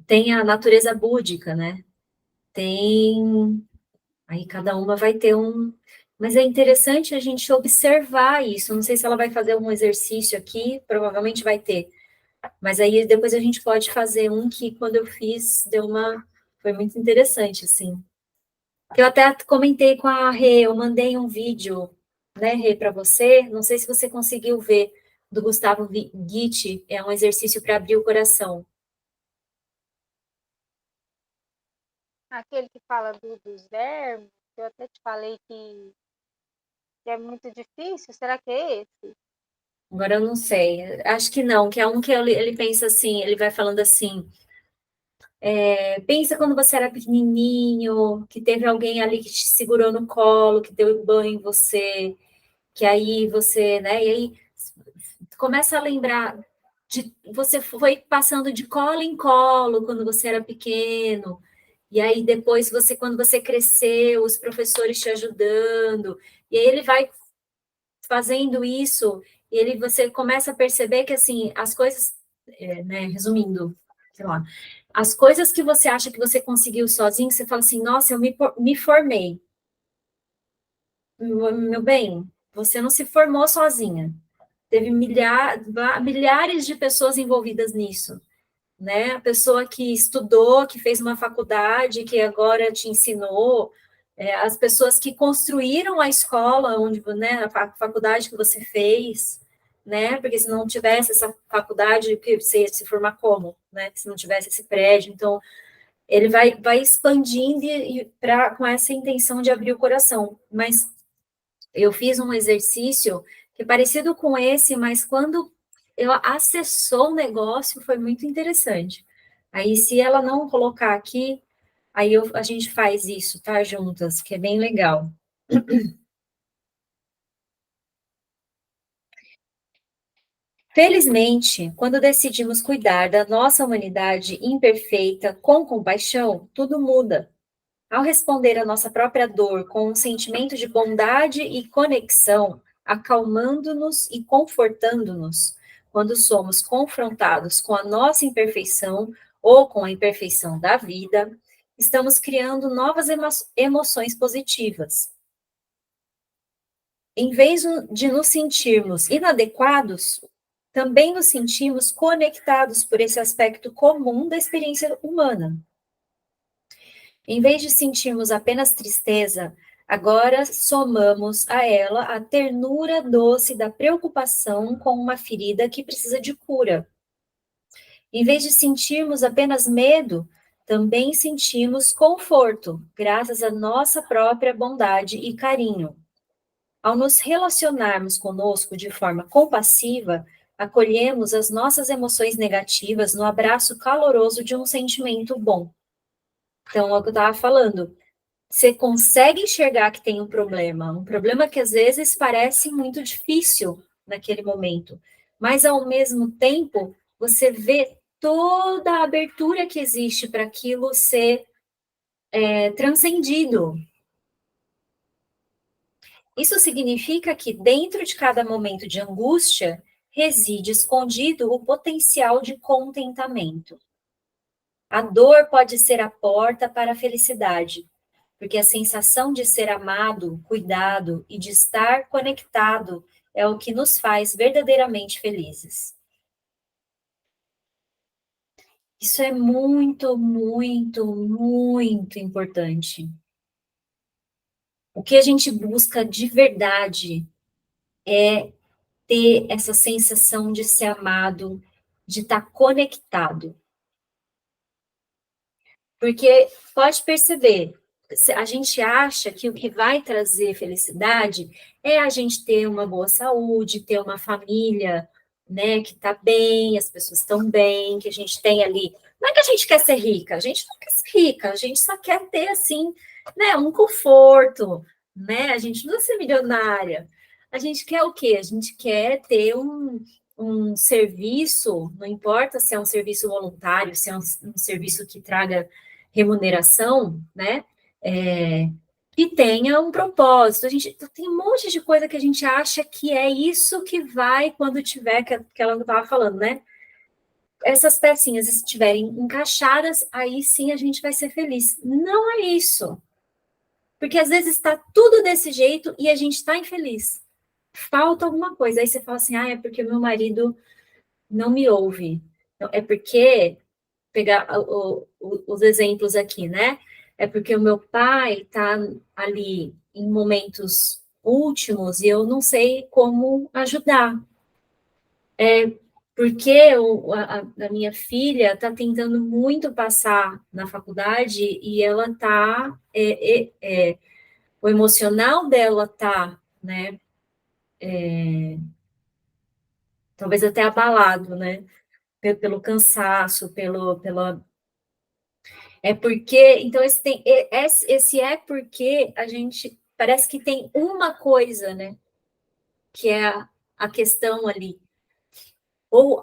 tem a natureza búdica, né? Aí cada uma vai ter Mas é interessante a gente observar isso. Não sei se ela vai fazer um exercício aqui, provavelmente vai ter. Mas aí depois a gente pode fazer um que, quando eu fiz, foi muito interessante, assim. Eu até comentei com a Rê, eu mandei um vídeo, né, Rê, para você, não sei se você conseguiu ver, do Gustavo Gitti, é um exercício para abrir o coração. Aquele que fala dos vermes, eu até te falei que é muito difícil, será que é esse? Agora eu não sei, acho que não, que é um que ele pensa assim, ele vai falando assim, pensa quando você era pequenininho, que teve alguém ali que te segurou no colo, que deu banho em você, que aí você, né, e aí começa a lembrar você foi passando de colo em colo quando você era pequeno, e aí depois quando você cresceu, os professores te ajudando, e aí ele vai fazendo isso, e você começa a perceber que, assim, as coisas, né, resumindo, sei lá, as coisas que você acha que você conseguiu sozinho, você fala assim, nossa, eu me formei. Meu bem, você não se formou sozinha. Teve milhares de pessoas envolvidas nisso, né? A pessoa que estudou, que fez uma faculdade, que agora te ensinou, as pessoas que construíram a escola, né, a faculdade que você fez, né? Porque se não tivesse essa faculdade, você ia se formar como, né? Se não tivesse esse prédio, então ele vai expandindo com essa intenção de abrir o coração. Mas eu fiz um exercício que é parecido com esse, mas quando eu acessou o negócio, foi muito interessante. Aí, se ela não colocar aqui, aí a gente faz isso, tá, juntas, que é bem legal. Felizmente, quando decidimos cuidar da nossa humanidade imperfeita com compaixão, tudo muda. Ao responder à nossa própria dor com um sentimento de bondade e conexão, acalmando-nos e confortando-nos, quando somos confrontados com a nossa imperfeição ou com a imperfeição da vida, estamos criando novas emoções positivas. Em vez de nos sentirmos inadequados, também nos sentimos conectados por esse aspecto comum da experiência humana. Em vez de sentirmos apenas tristeza, agora somamos a ela a ternura doce da preocupação com uma ferida que precisa de cura. Em vez de sentirmos apenas medo, também sentimos conforto, graças à nossa própria bondade e carinho. Ao nos relacionarmos conosco de forma compassiva, acolhemos as nossas emoções negativas no abraço caloroso de um sentimento bom. Então, é o que eu estava falando. Você consegue enxergar que tem um problema que às vezes parece muito difícil naquele momento, mas ao mesmo tempo você vê toda a abertura que existe para aquilo ser transcendido. Isso significa que dentro de cada momento de angústia reside escondido o potencial de contentamento. A dor pode ser a porta para a felicidade, porque a sensação de ser amado, cuidado e de estar conectado é o que nos faz verdadeiramente felizes. Isso é muito, muito, muito importante. O que a gente busca de verdade é ter essa sensação de ser amado, de estar conectado. Porque pode perceber, a gente acha que o que vai trazer felicidade é a gente ter uma boa saúde, ter uma família, né, que está bem, as pessoas estão bem, que a gente tem ali. Não é que a gente quer ser rica, a gente não quer ser rica, a gente só quer ter, assim, né, um conforto, né? A gente não precisa ser milionária. A gente quer o quê? A gente quer ter um serviço, não importa se é um serviço voluntário, se é um serviço que traga remuneração, né? Que tenha um propósito. A gente tem um monte de coisa que a gente acha que é isso que vai quando tiver, que ela estava falando, né? Essas pecinhas estiverem encaixadas, aí sim a gente vai ser feliz. Não é isso. Porque às vezes está tudo desse jeito e a gente está infeliz. Falta alguma coisa. Aí você fala assim, é porque meu marido não me ouve. Não, é porque pegar os exemplos aqui, né? É porque o meu pai está ali em momentos últimos e eu não sei como ajudar. É porque a minha filha está tentando muito passar na faculdade e ela está... o emocional dela está, né? Talvez até abalado, né? Pelo cansaço, pela é porque, então, esse é porque a gente parece que tem uma coisa, né? Que é a questão ali. Ou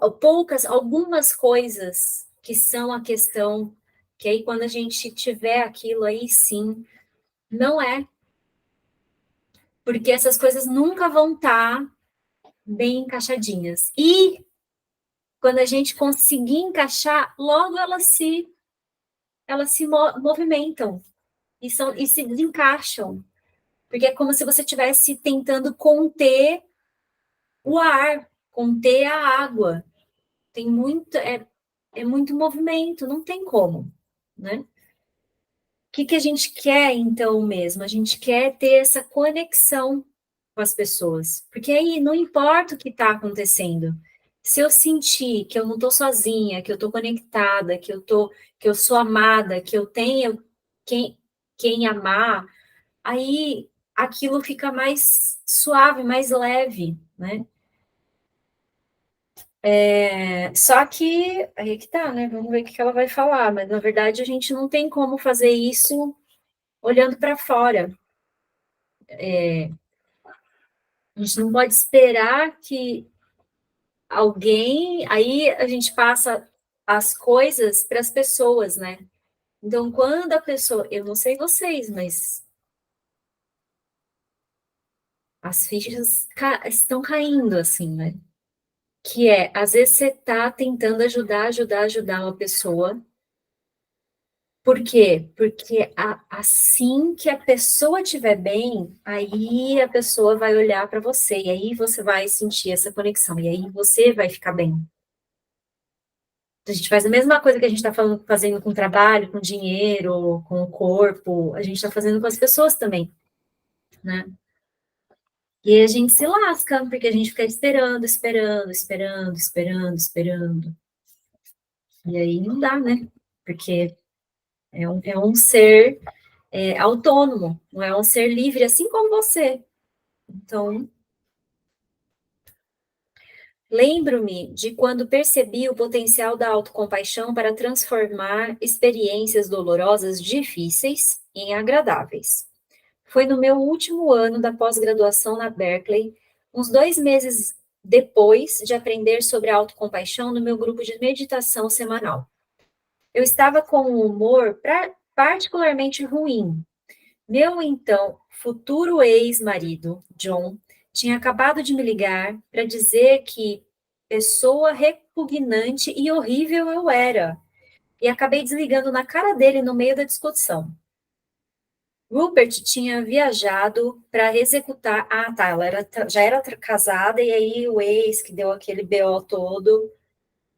algumas coisas que são a questão, que aí quando a gente tiver aquilo aí, sim, não é. Porque essas coisas nunca vão estar bem encaixadinhas. E quando a gente conseguir encaixar, logo elas se movimentam e se desencaixam. Porque é como se você estivesse tentando conter o ar, conter a água. Tem muito, muito movimento, não tem como, né? O que a gente quer, então, mesmo? A gente quer ter essa conexão com as pessoas. Porque aí não importa o que está acontecendo. Se eu sentir que eu não estou sozinha, que eu estou conectada, que eu sou amada, que eu tenho quem amar, aí aquilo fica mais suave, mais leve, né? Só que, aí que tá, né? Vamos ver o que ela vai falar, mas na verdade a gente não tem como fazer isso olhando para fora. A gente não pode esperar que alguém, aí a gente passa as coisas para as pessoas, né? Então, quando a pessoa, eu não sei vocês, mas as fichas estão caindo, assim, né? Que às vezes você está tentando ajudar uma pessoa. Por quê? Porque assim que a pessoa estiver bem, aí a pessoa vai olhar para você, e aí você vai sentir essa conexão, e aí você vai ficar bem. A gente faz a mesma coisa que a gente está fazendo com o trabalho, com o dinheiro, com o corpo, a gente está fazendo com as pessoas também, né? E a gente se lasca, porque a gente fica esperando, esperando, esperando, esperando, esperando. E aí não dá, né? Porque é um ser autônomo, não é um ser livre, assim como você. Então, lembro-me de quando percebi o potencial da autocompaixão para transformar experiências dolorosas difíceis em agradáveis. Foi no meu último ano da pós-graduação na Berkeley, uns 2 meses depois de aprender sobre a autocompaixão no meu grupo de meditação semanal. Eu estava com um humor particularmente ruim. Meu então futuro ex-marido, John, tinha acabado de me ligar para dizer que pessoa repugnante e horrível eu era. E acabei desligando na cara dele no meio da discussão. Rupert tinha viajado para executar. Ah, tá. Ela já era casada, e aí o ex, que deu aquele BO todo,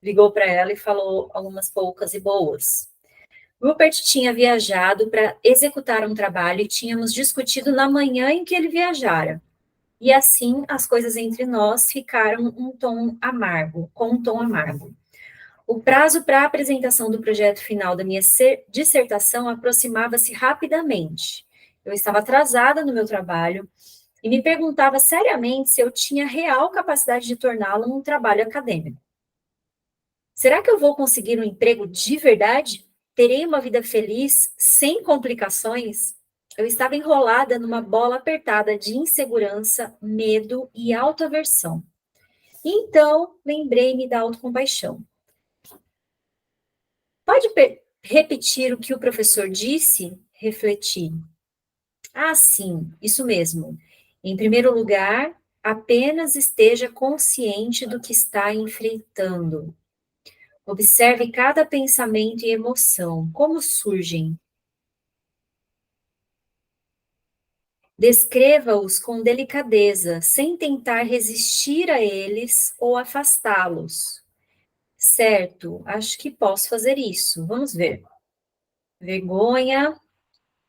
ligou para ela e falou algumas poucas e boas. Rupert tinha viajado para executar um trabalho e tínhamos discutido na manhã em que ele viajara. E assim as coisas entre nós ficaram com um tom amargo. O prazo para a apresentação do projeto final da minha dissertação aproximava-se rapidamente. Eu estava atrasada no meu trabalho e me perguntava seriamente se eu tinha real capacidade de torná-lo um trabalho acadêmico. Será que eu vou conseguir um emprego de verdade? Terei uma vida feliz, sem complicações? Eu estava enrolada numa bola apertada de insegurança, medo e autoaversão. Então, lembrei-me da autocompaixão. Pode repetir o que o professor disse? Refleti. Ah, sim, isso mesmo. Em primeiro lugar, apenas esteja consciente do que está enfrentando. Observe cada pensamento e emoção, como surgem. Descreva-os com delicadeza, sem tentar resistir a eles ou afastá-los. Certo, acho que posso fazer isso. Vamos ver. Vergonha,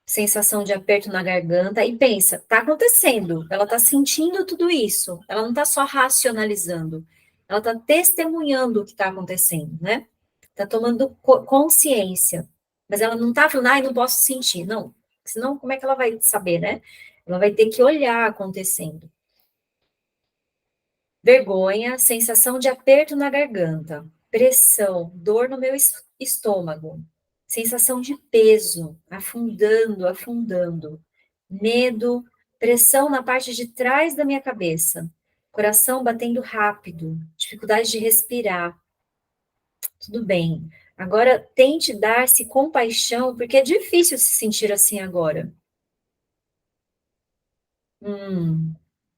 sensação de aperto na garganta, e pensa, está acontecendo, ela está sentindo tudo isso, ela não está só racionalizando, ela está testemunhando o que está acontecendo, né? Está tomando consciência, mas ela não está falando, ai, não posso sentir, não, senão como é que ela vai saber, né? Ela vai ter que olhar acontecendo. Vergonha, sensação de aperto na garganta, pressão, dor no meu estômago, sensação de peso, afundando, afundando, medo, pressão na parte de trás da minha cabeça, coração batendo rápido, dificuldade de respirar. Tudo bem. Agora tente dar-se compaixão, porque é difícil se sentir assim agora.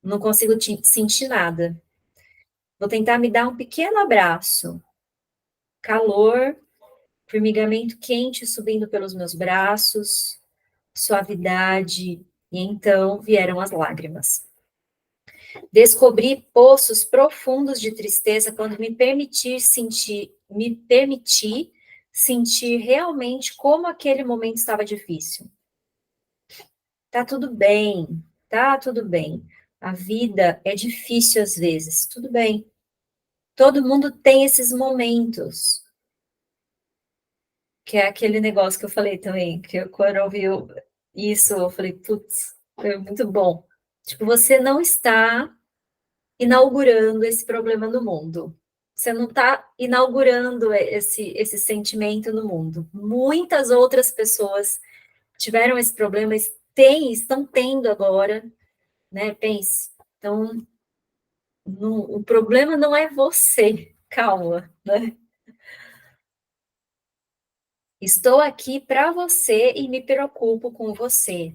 Não consigo sentir nada. Vou tentar me dar um pequeno abraço. Calor, formigamento quente subindo pelos meus braços, suavidade, e então vieram as lágrimas. Descobri poços profundos de tristeza quando me permiti sentir realmente como aquele momento estava difícil. Tá tudo bem, tá tudo bem. A vida é difícil às vezes, tudo bem. Todo mundo tem esses momentos. Que é aquele negócio que eu falei também, que quando eu ouvi isso, eu falei, putz, foi muito bom. Tipo, você não está inaugurando esse problema no mundo. Você não está inaugurando esse sentimento no mundo. Muitas outras pessoas tiveram esse problema, estão tendo agora, né? Pense. Então, o problema não é você, calma, né? Estou aqui para você e me preocupo com você.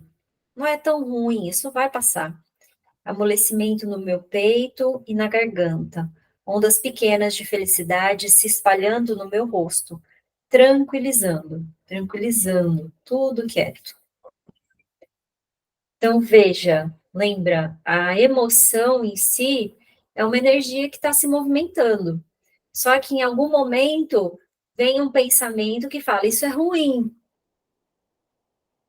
Não é tão ruim, isso vai passar. Amolecimento no meu peito e na garganta, ondas pequenas de felicidade se espalhando no meu rosto, tranquilizando, tranquilizando, tudo quieto. Então, veja, lembra, a emoção em si é uma energia que está se movimentando. Só que em algum momento vem um pensamento que fala, isso é ruim.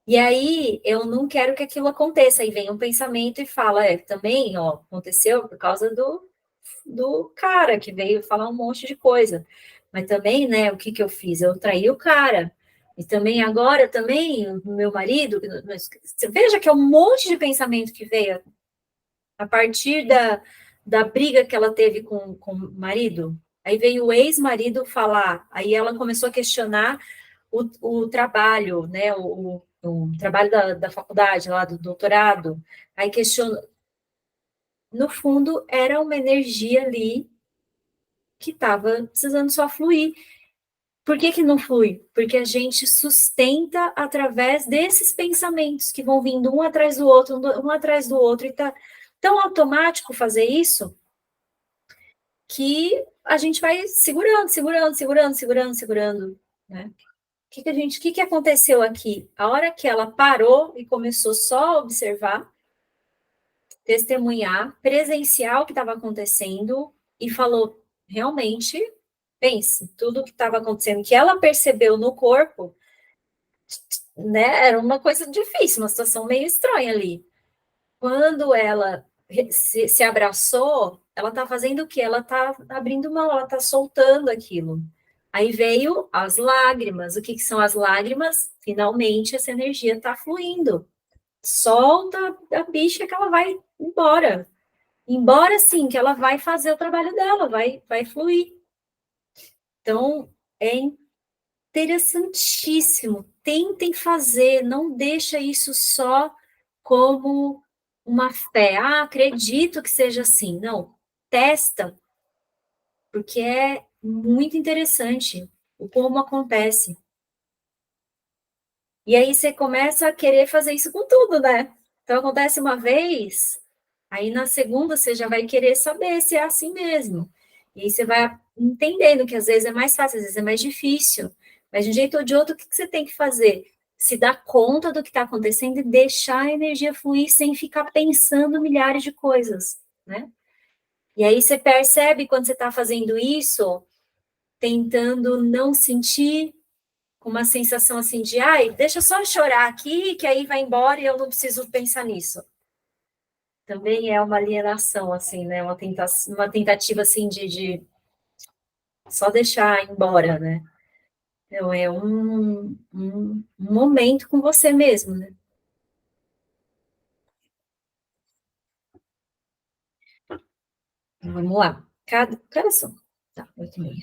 E aí, eu não quero que aquilo aconteça. Aí vem um pensamento e fala, também, ó, aconteceu por causa do cara que veio falar um monte de coisa. Mas também, né, o que eu fiz? Eu traí o cara. E também agora, também, o meu marido, você veja que é um monte de pensamento que veio a partir da briga que ela teve com o marido. Aí veio o ex-marido falar, aí ela começou a questionar o trabalho, né, o trabalho da faculdade, lá do doutorado, aí questionou, no fundo, era uma energia ali que estava precisando só fluir. Por que não flui? Porque a gente sustenta através desses pensamentos que vão vindo um atrás do outro, um atrás do outro, e tá tão automático fazer isso que a gente vai segurando, né? O que aconteceu aqui? A hora que ela parou e começou só a observar, testemunhar, presenciar o que estava acontecendo e falou, realmente, pense, tudo o que estava acontecendo, que ela percebeu no corpo, né, era uma coisa difícil, uma situação meio estranha ali. Quando ela se abraçou, ela está fazendo o quê? Ela está abrindo mão, ela está soltando aquilo. Aí veio as lágrimas. O que são as lágrimas? Finalmente essa energia está fluindo. Solta a bicha que ela vai embora. Embora sim, que ela vai fazer o trabalho dela, vai fluir. Então, é interessantíssimo. Tentem fazer, não deixa isso só como uma fé. Ah, acredito que seja assim. Não, testa, porque é muito interessante o como acontece. E aí você começa a querer fazer isso com tudo, né? Então acontece uma vez, aí na segunda você já vai querer saber se é assim mesmo. E aí você vai entendendo que às vezes é mais fácil, às vezes é mais difícil. Mas de um jeito ou de outro, o que você tem que fazer? Se dar conta do que está acontecendo e deixar a energia fluir sem ficar pensando milhares de coisas, né? E aí você percebe quando você está fazendo isso, tentando não sentir, com uma sensação assim de, ai, deixa eu só chorar aqui, que aí vai embora e eu não preciso pensar nisso. Também é uma alienação, assim, né? Uma tentativa assim, de só deixar embora, né? Então, é um momento com você mesmo, né? Vamos lá. Cada só. Tá, 8h30.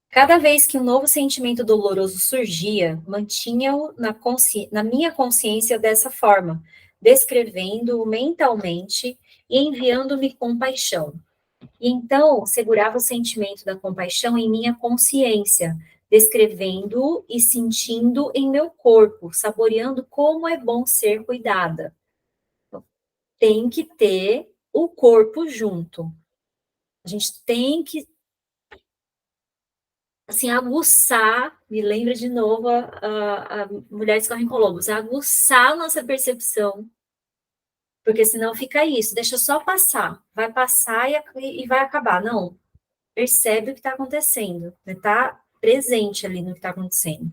Cada vez que um novo sentimento doloroso surgia, mantinha-o na minha consciência dessa forma, descrevendo-o mentalmente e enviando-me compaixão. E então, segurava o sentimento da compaixão em minha consciência, descrevendo-o e sentindo em meu corpo, saboreando como é bom ser cuidada. Tem que ter o corpo junto. A gente tem que, assim, aguçar, me lembra de novo a Mulheres Correm com Lobos, aguçar a nossa percepção, porque senão fica isso, deixa só passar, vai passar e vai acabar. Não, percebe o que está acontecendo, está presente ali no que está acontecendo.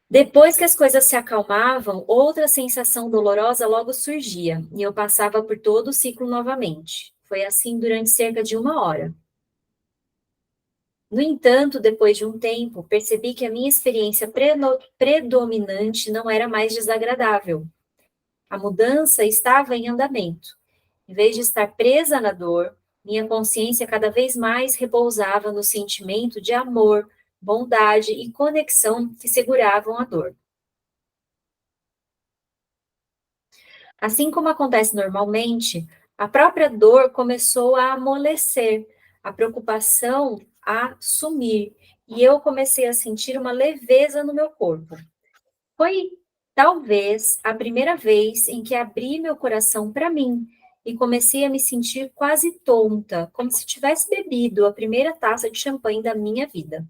Depois que as coisas se acalmavam, outra sensação dolorosa logo surgia, e eu passava por todo o ciclo novamente. Foi assim durante cerca de 1 hora. No entanto, depois de um tempo, percebi que a minha experiência predominante não era mais desagradável. A mudança estava em andamento. Em vez de estar presa na dor, minha consciência cada vez mais repousava no sentimento de amor, bondade e conexão que seguravam a dor. Assim como acontece normalmente, a própria dor começou a amolecer, a preocupação a sumir, e eu comecei a sentir uma leveza no meu corpo. Foi talvez a primeira vez em que abri meu coração para mim e comecei a me sentir quase tonta, como se tivesse bebido a primeira taça de champanhe da minha vida.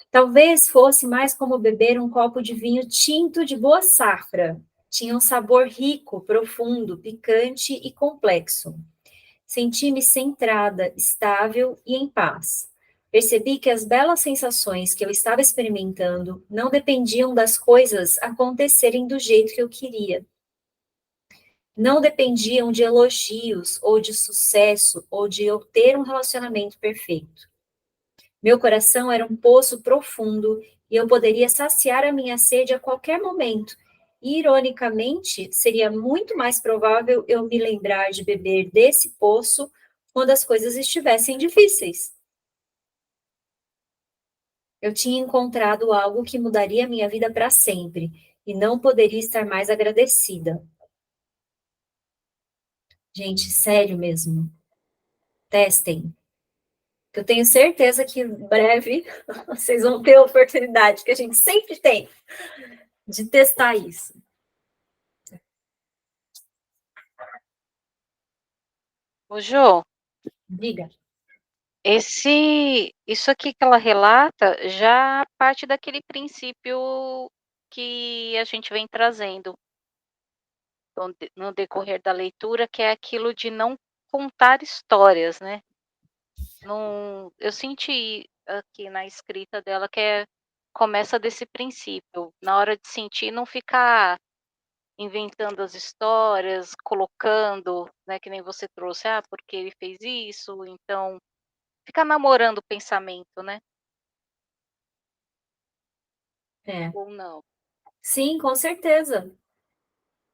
Talvez fosse mais como beber um copo de vinho tinto de boa safra. Tinha um sabor rico, profundo, picante e complexo. Senti-me centrada, estável e em paz. Percebi que as belas sensações que eu estava experimentando não dependiam das coisas acontecerem do jeito que eu queria. Não dependiam de elogios, ou de sucesso, ou de eu ter um relacionamento perfeito. Meu coração era um poço profundo e eu poderia saciar a minha sede a qualquer momento. E, ironicamente, seria muito mais provável eu me lembrar de beber desse poço quando as coisas estivessem difíceis. Eu tinha encontrado algo que mudaria minha vida para sempre e não poderia estar mais agradecida. Gente, sério mesmo. Testem. Eu tenho certeza que em breve vocês vão ter a oportunidade que a gente sempre tem de testar isso. Ô, Jô, Diga. isso aqui que ela relata já parte daquele princípio que a gente vem trazendo no decorrer da leitura, que é aquilo de não contar histórias, né? Não, eu senti aqui na escrita dela começa desse princípio, na hora de sentir, não ficar inventando as histórias, colocando, né, que nem você trouxe, porque ele fez isso, então ficar namorando o pensamento, né? É. Ou não. Sim, com certeza.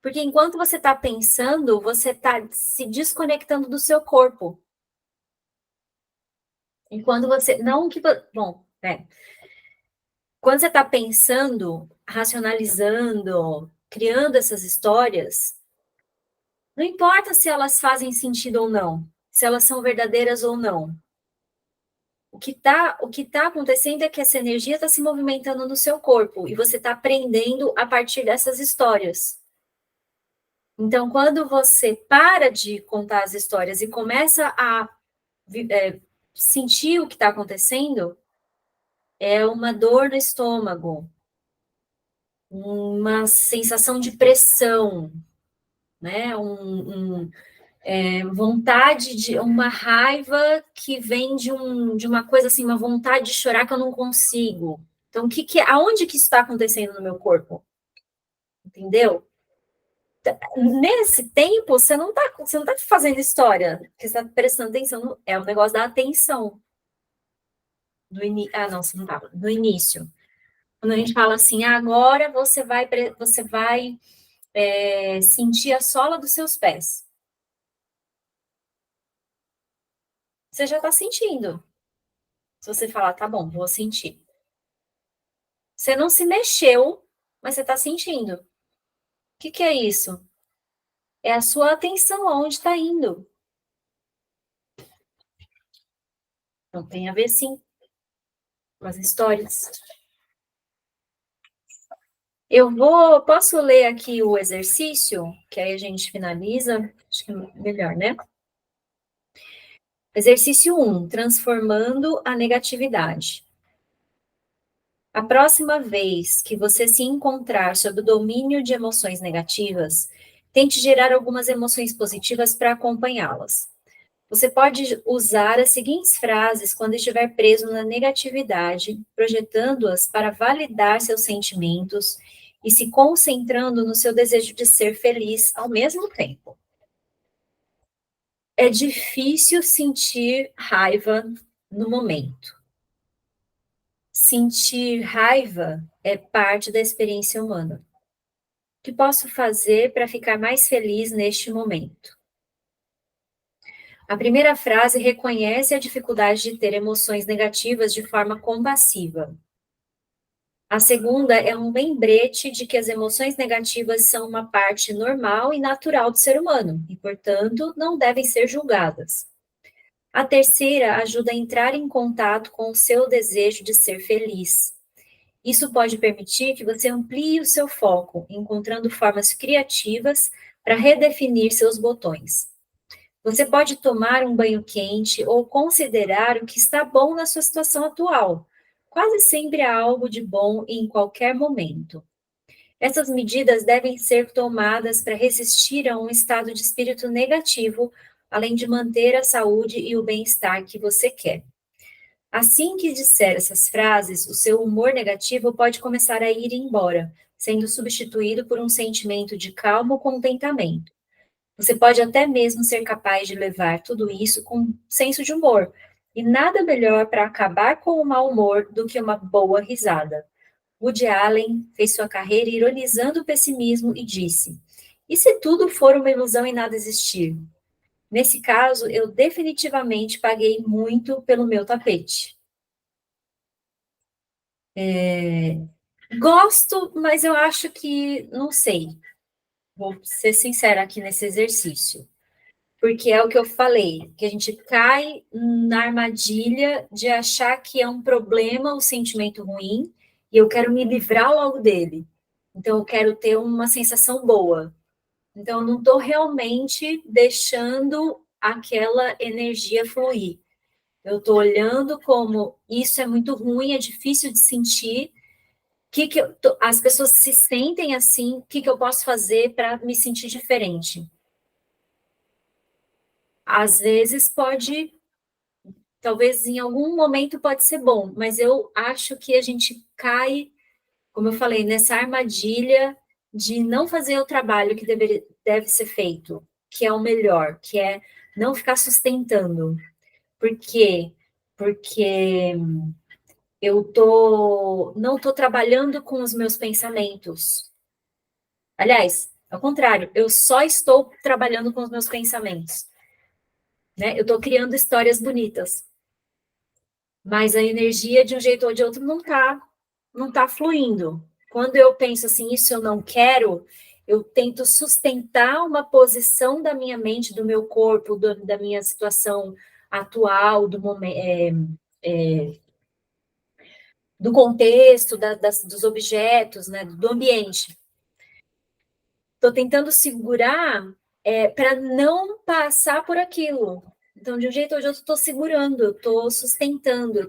Porque enquanto você está pensando, você está se desconectando do seu corpo. Enquanto você. Não que. Bom, quando você está pensando, racionalizando, criando essas histórias, não importa se elas fazem sentido ou não, se elas são verdadeiras ou não. O que tá acontecendo é que essa energia está se movimentando no seu corpo e você está aprendendo a partir dessas histórias. Então, quando você para de contar as histórias e começa a sentir o que está acontecendo, é uma dor no estômago, uma sensação de pressão, né? Vontade de uma raiva que vem de uma coisa assim, uma vontade de chorar que eu não consigo. Então, aonde que isso está acontecendo no meu corpo? Entendeu? Nesse tempo, você não tá fazendo história, você está prestando atenção, é o negócio da atenção. Não, você não estava. No início. Quando a gente fala assim, agora você vai sentir a sola dos seus pés. Você já está sentindo. Se você falar, tá bom, vou sentir. Você não se mexeu, mas você está sentindo. O que é isso? É a sua atenção aonde está indo. Então tem a ver, sim, com as histórias. Posso ler aqui o exercício, que aí a gente finaliza? Acho que é melhor, né? Exercício 1, transformando a negatividade. A próxima vez que você se encontrar sob o domínio de emoções negativas, tente gerar algumas emoções positivas para acompanhá-las. Você pode usar as seguintes frases quando estiver preso na negatividade, projetando-as para validar seus sentimentos e se concentrando no seu desejo de ser feliz ao mesmo tempo. É difícil sentir raiva no momento. Sentir raiva é parte da experiência humana. O que posso fazer para ficar mais feliz neste momento? A primeira frase reconhece a dificuldade de ter emoções negativas de forma compassiva. A segunda é um lembrete de que as emoções negativas são uma parte normal e natural do ser humano e, portanto, não devem ser julgadas. A terceira ajuda a entrar em contato com o seu desejo de ser feliz. Isso pode permitir que você amplie o seu foco, encontrando formas criativas para redefinir seus botões. Você pode tomar um banho quente ou considerar o que está bom na sua situação atual. Quase sempre há algo de bom em qualquer momento. Essas medidas devem ser tomadas para resistir a um estado de espírito negativo, além de manter a saúde e o bem-estar que você quer. Assim que disser essas frases, o seu humor negativo pode começar a ir embora, sendo substituído por um sentimento de calmo contentamento. Você pode até mesmo ser capaz de levar tudo isso com senso de humor. E nada melhor para acabar com o mau humor do que uma boa risada. Woody Allen fez sua carreira ironizando o pessimismo e disse: "E se tudo for uma ilusão e nada existir? Nesse caso, eu definitivamente paguei muito pelo meu tapete." Gosto, mas eu acho que, não sei, vou ser sincera aqui nesse exercício. Porque é o que eu falei, que a gente cai na armadilha de achar que é um problema o sentimento ruim e eu quero me livrar logo dele. Então, eu quero ter uma sensação boa. Então, eu não estou realmente deixando aquela energia fluir. Eu estou olhando como isso é muito ruim, é difícil de sentir. As pessoas se sentem assim, o que eu posso fazer para me sentir diferente? Às vezes pode, talvez em algum momento pode ser bom, mas eu acho que a gente cai, como eu falei, nessa armadilha de não fazer o trabalho que deve ser feito, que é o melhor, que é não ficar sustentando. Por quê? Porque não tô trabalhando com os meus pensamentos. Aliás, ao contrário, eu só estou trabalhando com os meus pensamentos, né? Eu estou criando histórias bonitas, mas a energia de um jeito ou de outro não tá fluindo. Quando eu penso assim, isso eu não quero, eu tento sustentar uma posição da minha mente, do meu corpo, da minha situação atual, do momento, do contexto, dos objetos, né, do ambiente. Estou tentando segurar para não passar por aquilo. Então, de um jeito ou de outro, estou segurando, eu estou sustentando,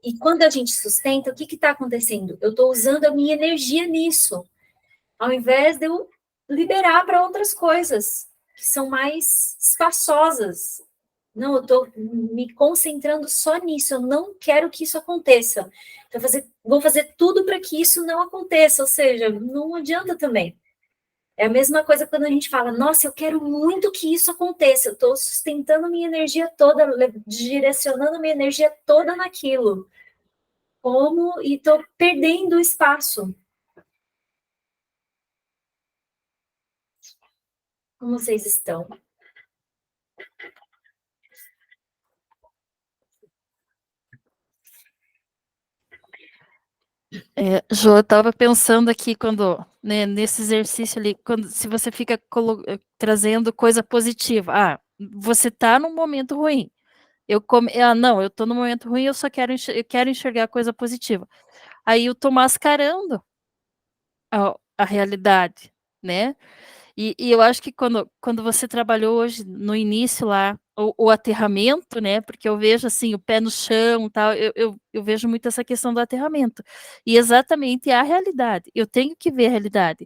E quando a gente sustenta, o que está acontecendo? Eu estou usando a minha energia nisso, ao invés de eu liberar para outras coisas, que são mais espaçosas. Não, eu estou me concentrando só nisso, eu não quero que isso aconteça. Então, vou fazer tudo para que isso não aconteça, ou seja, não adianta também. É a mesma coisa quando a gente fala, nossa, eu quero muito que isso aconteça, eu estou sustentando minha energia toda, direcionando minha energia toda naquilo. Como? E estou perdendo espaço. Como vocês estão? Jo, eu estava pensando aqui né, nesse exercício ali, se você fica trazendo coisa positiva. Você está num momento ruim. Não, eu estou num momento ruim, eu quero enxergar coisa positiva. Aí eu tô mascarando a realidade, né? E eu acho que quando você trabalhou hoje no início lá, o aterramento, né? Porque eu vejo assim, o pé no chão, tal, eu vejo muito essa questão do aterramento. E exatamente a realidade. Eu tenho que ver a realidade.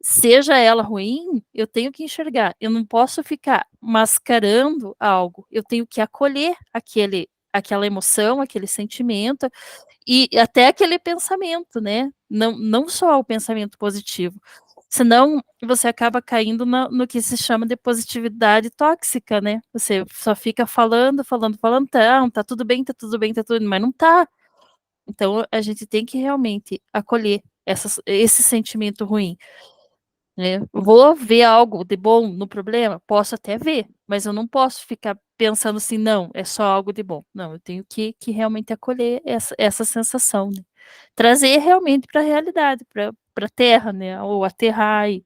Seja ela ruim, eu tenho que enxergar. Eu não posso ficar mascarando algo. Eu tenho que acolher aquela emoção, aquele sentimento e até aquele pensamento, né? Não só o pensamento positivo. Senão você acaba caindo no que se chama de positividade tóxica, né? Você só fica falando, falando, falando, tá tudo bem, tá tudo bem, tá tudo bem, mas não tá. Então a gente tem que realmente acolher esse sentimento ruim, né? Vou ver algo de bom no problema? Posso até ver, mas eu não posso ficar pensando assim, não, é só algo de bom. Não, eu tenho que realmente acolher essa sensação, né? Trazer realmente para a realidade, para a terra, né? Ou aterrar aí.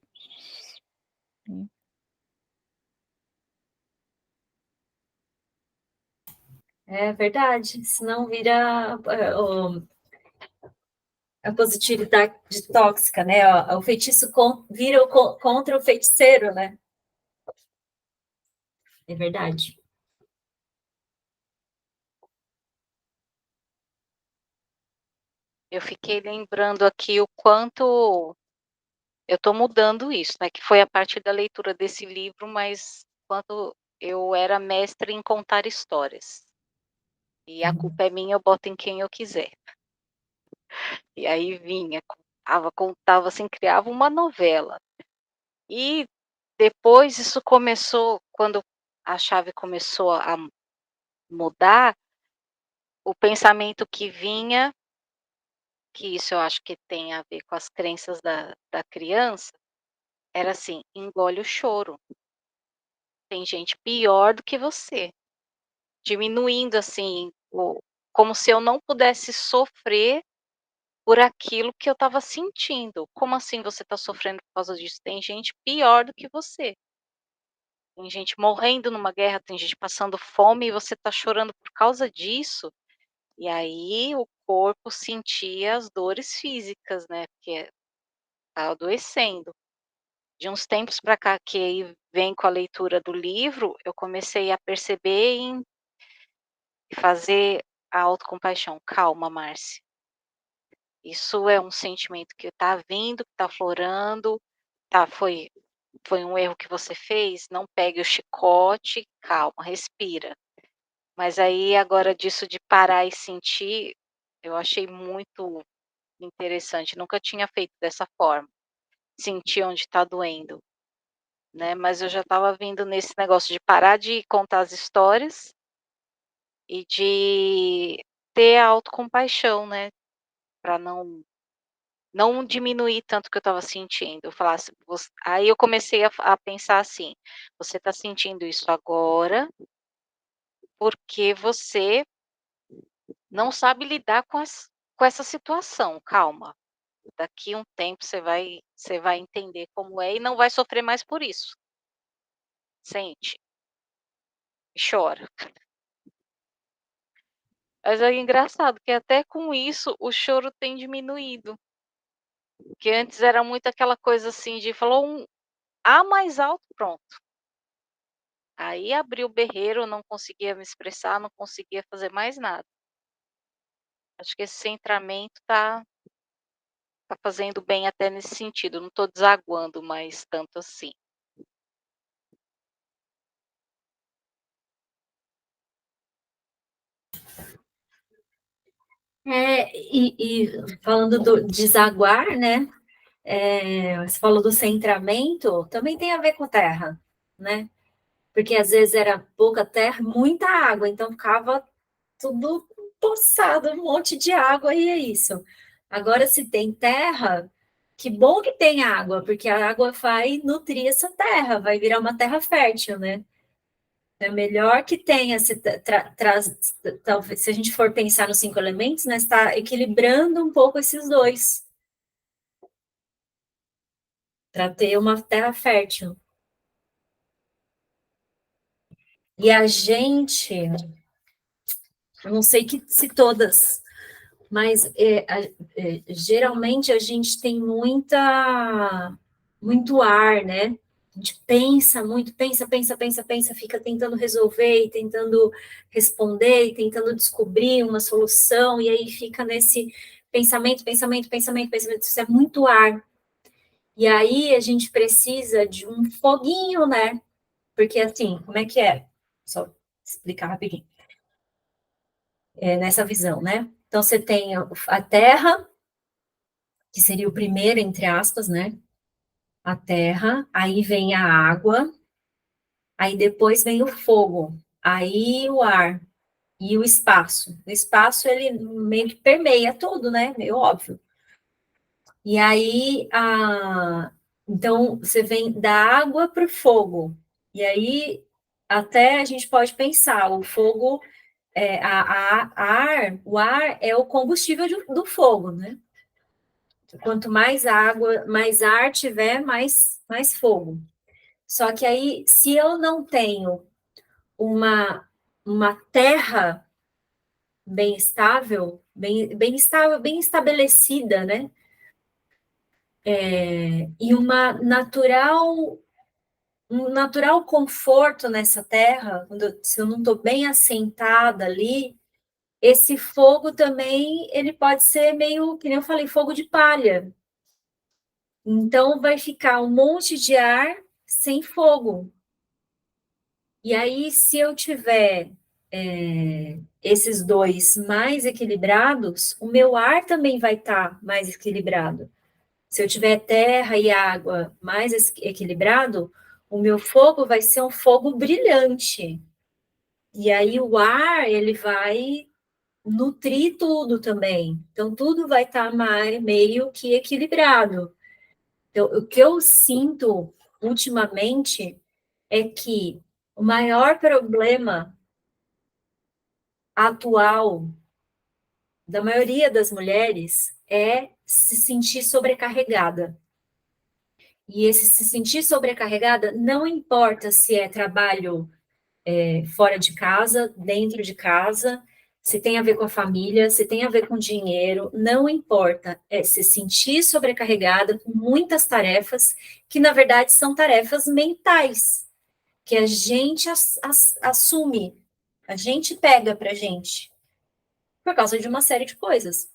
É verdade, senão vira a positividade tóxica, né? O feitiço vira contra o feiticeiro, né? É verdade. Eu fiquei lembrando aqui o quanto eu estou mudando isso, né? Que foi a partir da leitura desse livro, mas quanto eu era mestre em contar histórias. E a culpa é minha, eu boto em quem eu quiser. E aí vinha, contava assim, criava uma novela. E depois isso começou, quando a chave começou a mudar, o pensamento que vinha, que isso eu acho que tem a ver com as crenças da criança, era assim: engole o choro. Tem gente pior do que você. Diminuindo assim, como se eu não pudesse sofrer por aquilo que eu estava sentindo. Como assim você está sofrendo por causa disso? Tem gente pior do que você. Tem gente morrendo numa guerra, tem gente passando fome e você está chorando por causa disso. E aí o corpo sentia as dores físicas, né? Porque tá adoecendo. De uns tempos para cá, que aí vem com a leitura do livro, eu comecei a perceber e fazer a autocompaixão. Calma, Márcia. Isso é um sentimento que está vindo, que está aflorando, tá, foi um erro que você fez, não pegue o chicote, calma, respira. Mas aí agora disso de parar e sentir, eu achei muito interessante, nunca tinha feito dessa forma, sentir onde está doendo, né? Mas eu já estava vindo nesse negócio de parar de contar as histórias e de ter a autocompaixão, né? Para não diminuir tanto o que eu estava sentindo. Eu falasse, aí eu comecei a pensar assim: você está sentindo isso agora porque você não sabe lidar com essa situação. Calma, daqui a um tempo você vai entender como é e não vai sofrer mais por isso. Sente e chora. Mas é engraçado que até com isso o choro tem diminuído. Porque antes era muito aquela coisa assim de falou um A mais alto, pronto. Aí abriu o berreiro, eu não conseguia me expressar, não conseguia fazer mais nada. Acho que esse centramento tá fazendo bem até nesse sentido, não tô desaguando mais tanto assim. E falando do desaguar, né? Você falou do centramento, também tem a ver com terra, né? Porque às vezes era pouca terra, muita água, então ficava tudo poçado, um monte de água, e é isso. Agora, se tem terra, que bom que tem água, porque a água vai nutrir essa terra, vai virar uma terra fértil, né? É melhor que tenha, talvez, se a gente for pensar nos 5 elementos, né, está equilibrando um pouco esses dois, para ter uma terra fértil. E a gente, eu não sei se todas, mas geralmente a gente tem muito ar, né? A gente pensa muito, pensa, fica tentando resolver e tentando responder e tentando descobrir uma solução, e aí fica nesse pensamento, isso é muito ar. E aí a gente precisa de um foguinho, né? Porque assim, como é que é? Só explicar rapidinho. Nessa visão, né? Então você tem a terra, que seria o primeiro, entre aspas, né? A terra, aí vem a água, aí depois vem o fogo, aí o ar e o espaço. O espaço, ele meio que permeia tudo, né? Meio óbvio. E aí, então, você vem da água para o fogo. E aí, até a gente pode pensar, o fogo, o ar é o combustível do fogo, né? Quanto mais água, mais ar tiver, mais fogo. Só que aí, se eu não tenho uma terra bem estável, bem estável, bem estabelecida, né? E um natural conforto nessa terra, se eu não estou bem assentada ali, esse fogo também, ele pode ser meio, que nem eu falei, fogo de palha. Então, vai ficar um monte de ar sem fogo. E aí, se eu tiver esses dois mais equilibrados, o meu ar também vai estar mais equilibrado. Se eu tiver terra e água mais equilibrado, o meu fogo vai ser um fogo brilhante. E aí o ar, ele vai nutrir tudo também. Então, tudo vai estar meio que equilibrado. Então, o que eu sinto ultimamente é que o maior problema atual da maioria das mulheres é se sentir sobrecarregada. E esse se sentir sobrecarregada não importa se é trabalho fora de casa, dentro de casa, se tem a ver com a família, se tem a ver com dinheiro, não importa. É se sentir sobrecarregada com muitas tarefas, que na verdade são tarefas mentais, que a gente assume, a gente pega pra gente, por causa de uma série de coisas.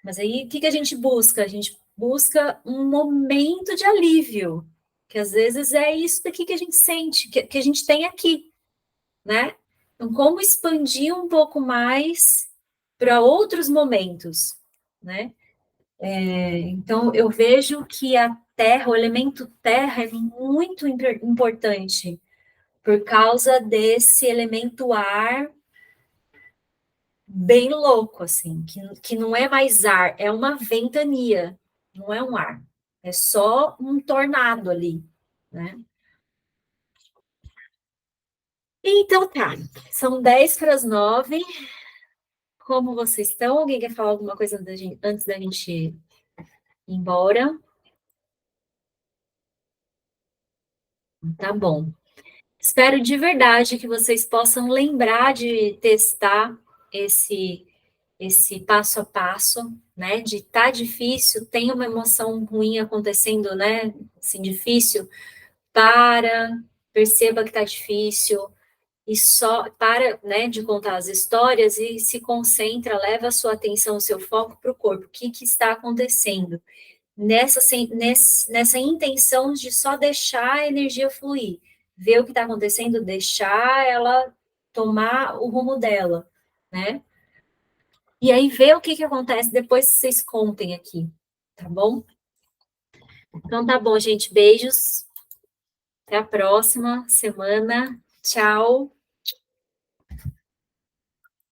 Mas aí, o que a gente busca? A gente busca um momento de alívio, que às vezes é isso daqui que a gente sente, que a gente tem aqui, né? Então, como expandir um pouco mais para outros momentos, né? Então, eu vejo que a terra, o elemento terra é muito importante, por causa desse elemento ar bem louco, assim, que não é mais ar, é uma ventania, não é um ar, é só um tornado ali, né? Então tá, são 10 para as 9. Como vocês estão? Alguém quer falar alguma coisa antes da gente ir embora? Tá bom. Espero de verdade que vocês possam lembrar de testar esse passo a passo, né? De tá difícil, tem uma emoção ruim acontecendo, né? Assim, difícil, perceba que tá difícil e só para, né, de contar as histórias e se concentra, leva a sua atenção, o seu foco para o corpo. O que está acontecendo? Nessa intenção de só deixar a energia fluir, ver o que está acontecendo, deixar ela tomar o rumo dela, né? E aí ver o que acontece depois que vocês contem aqui, tá bom? Então tá bom, gente. Beijos. Até a próxima semana. Tchau.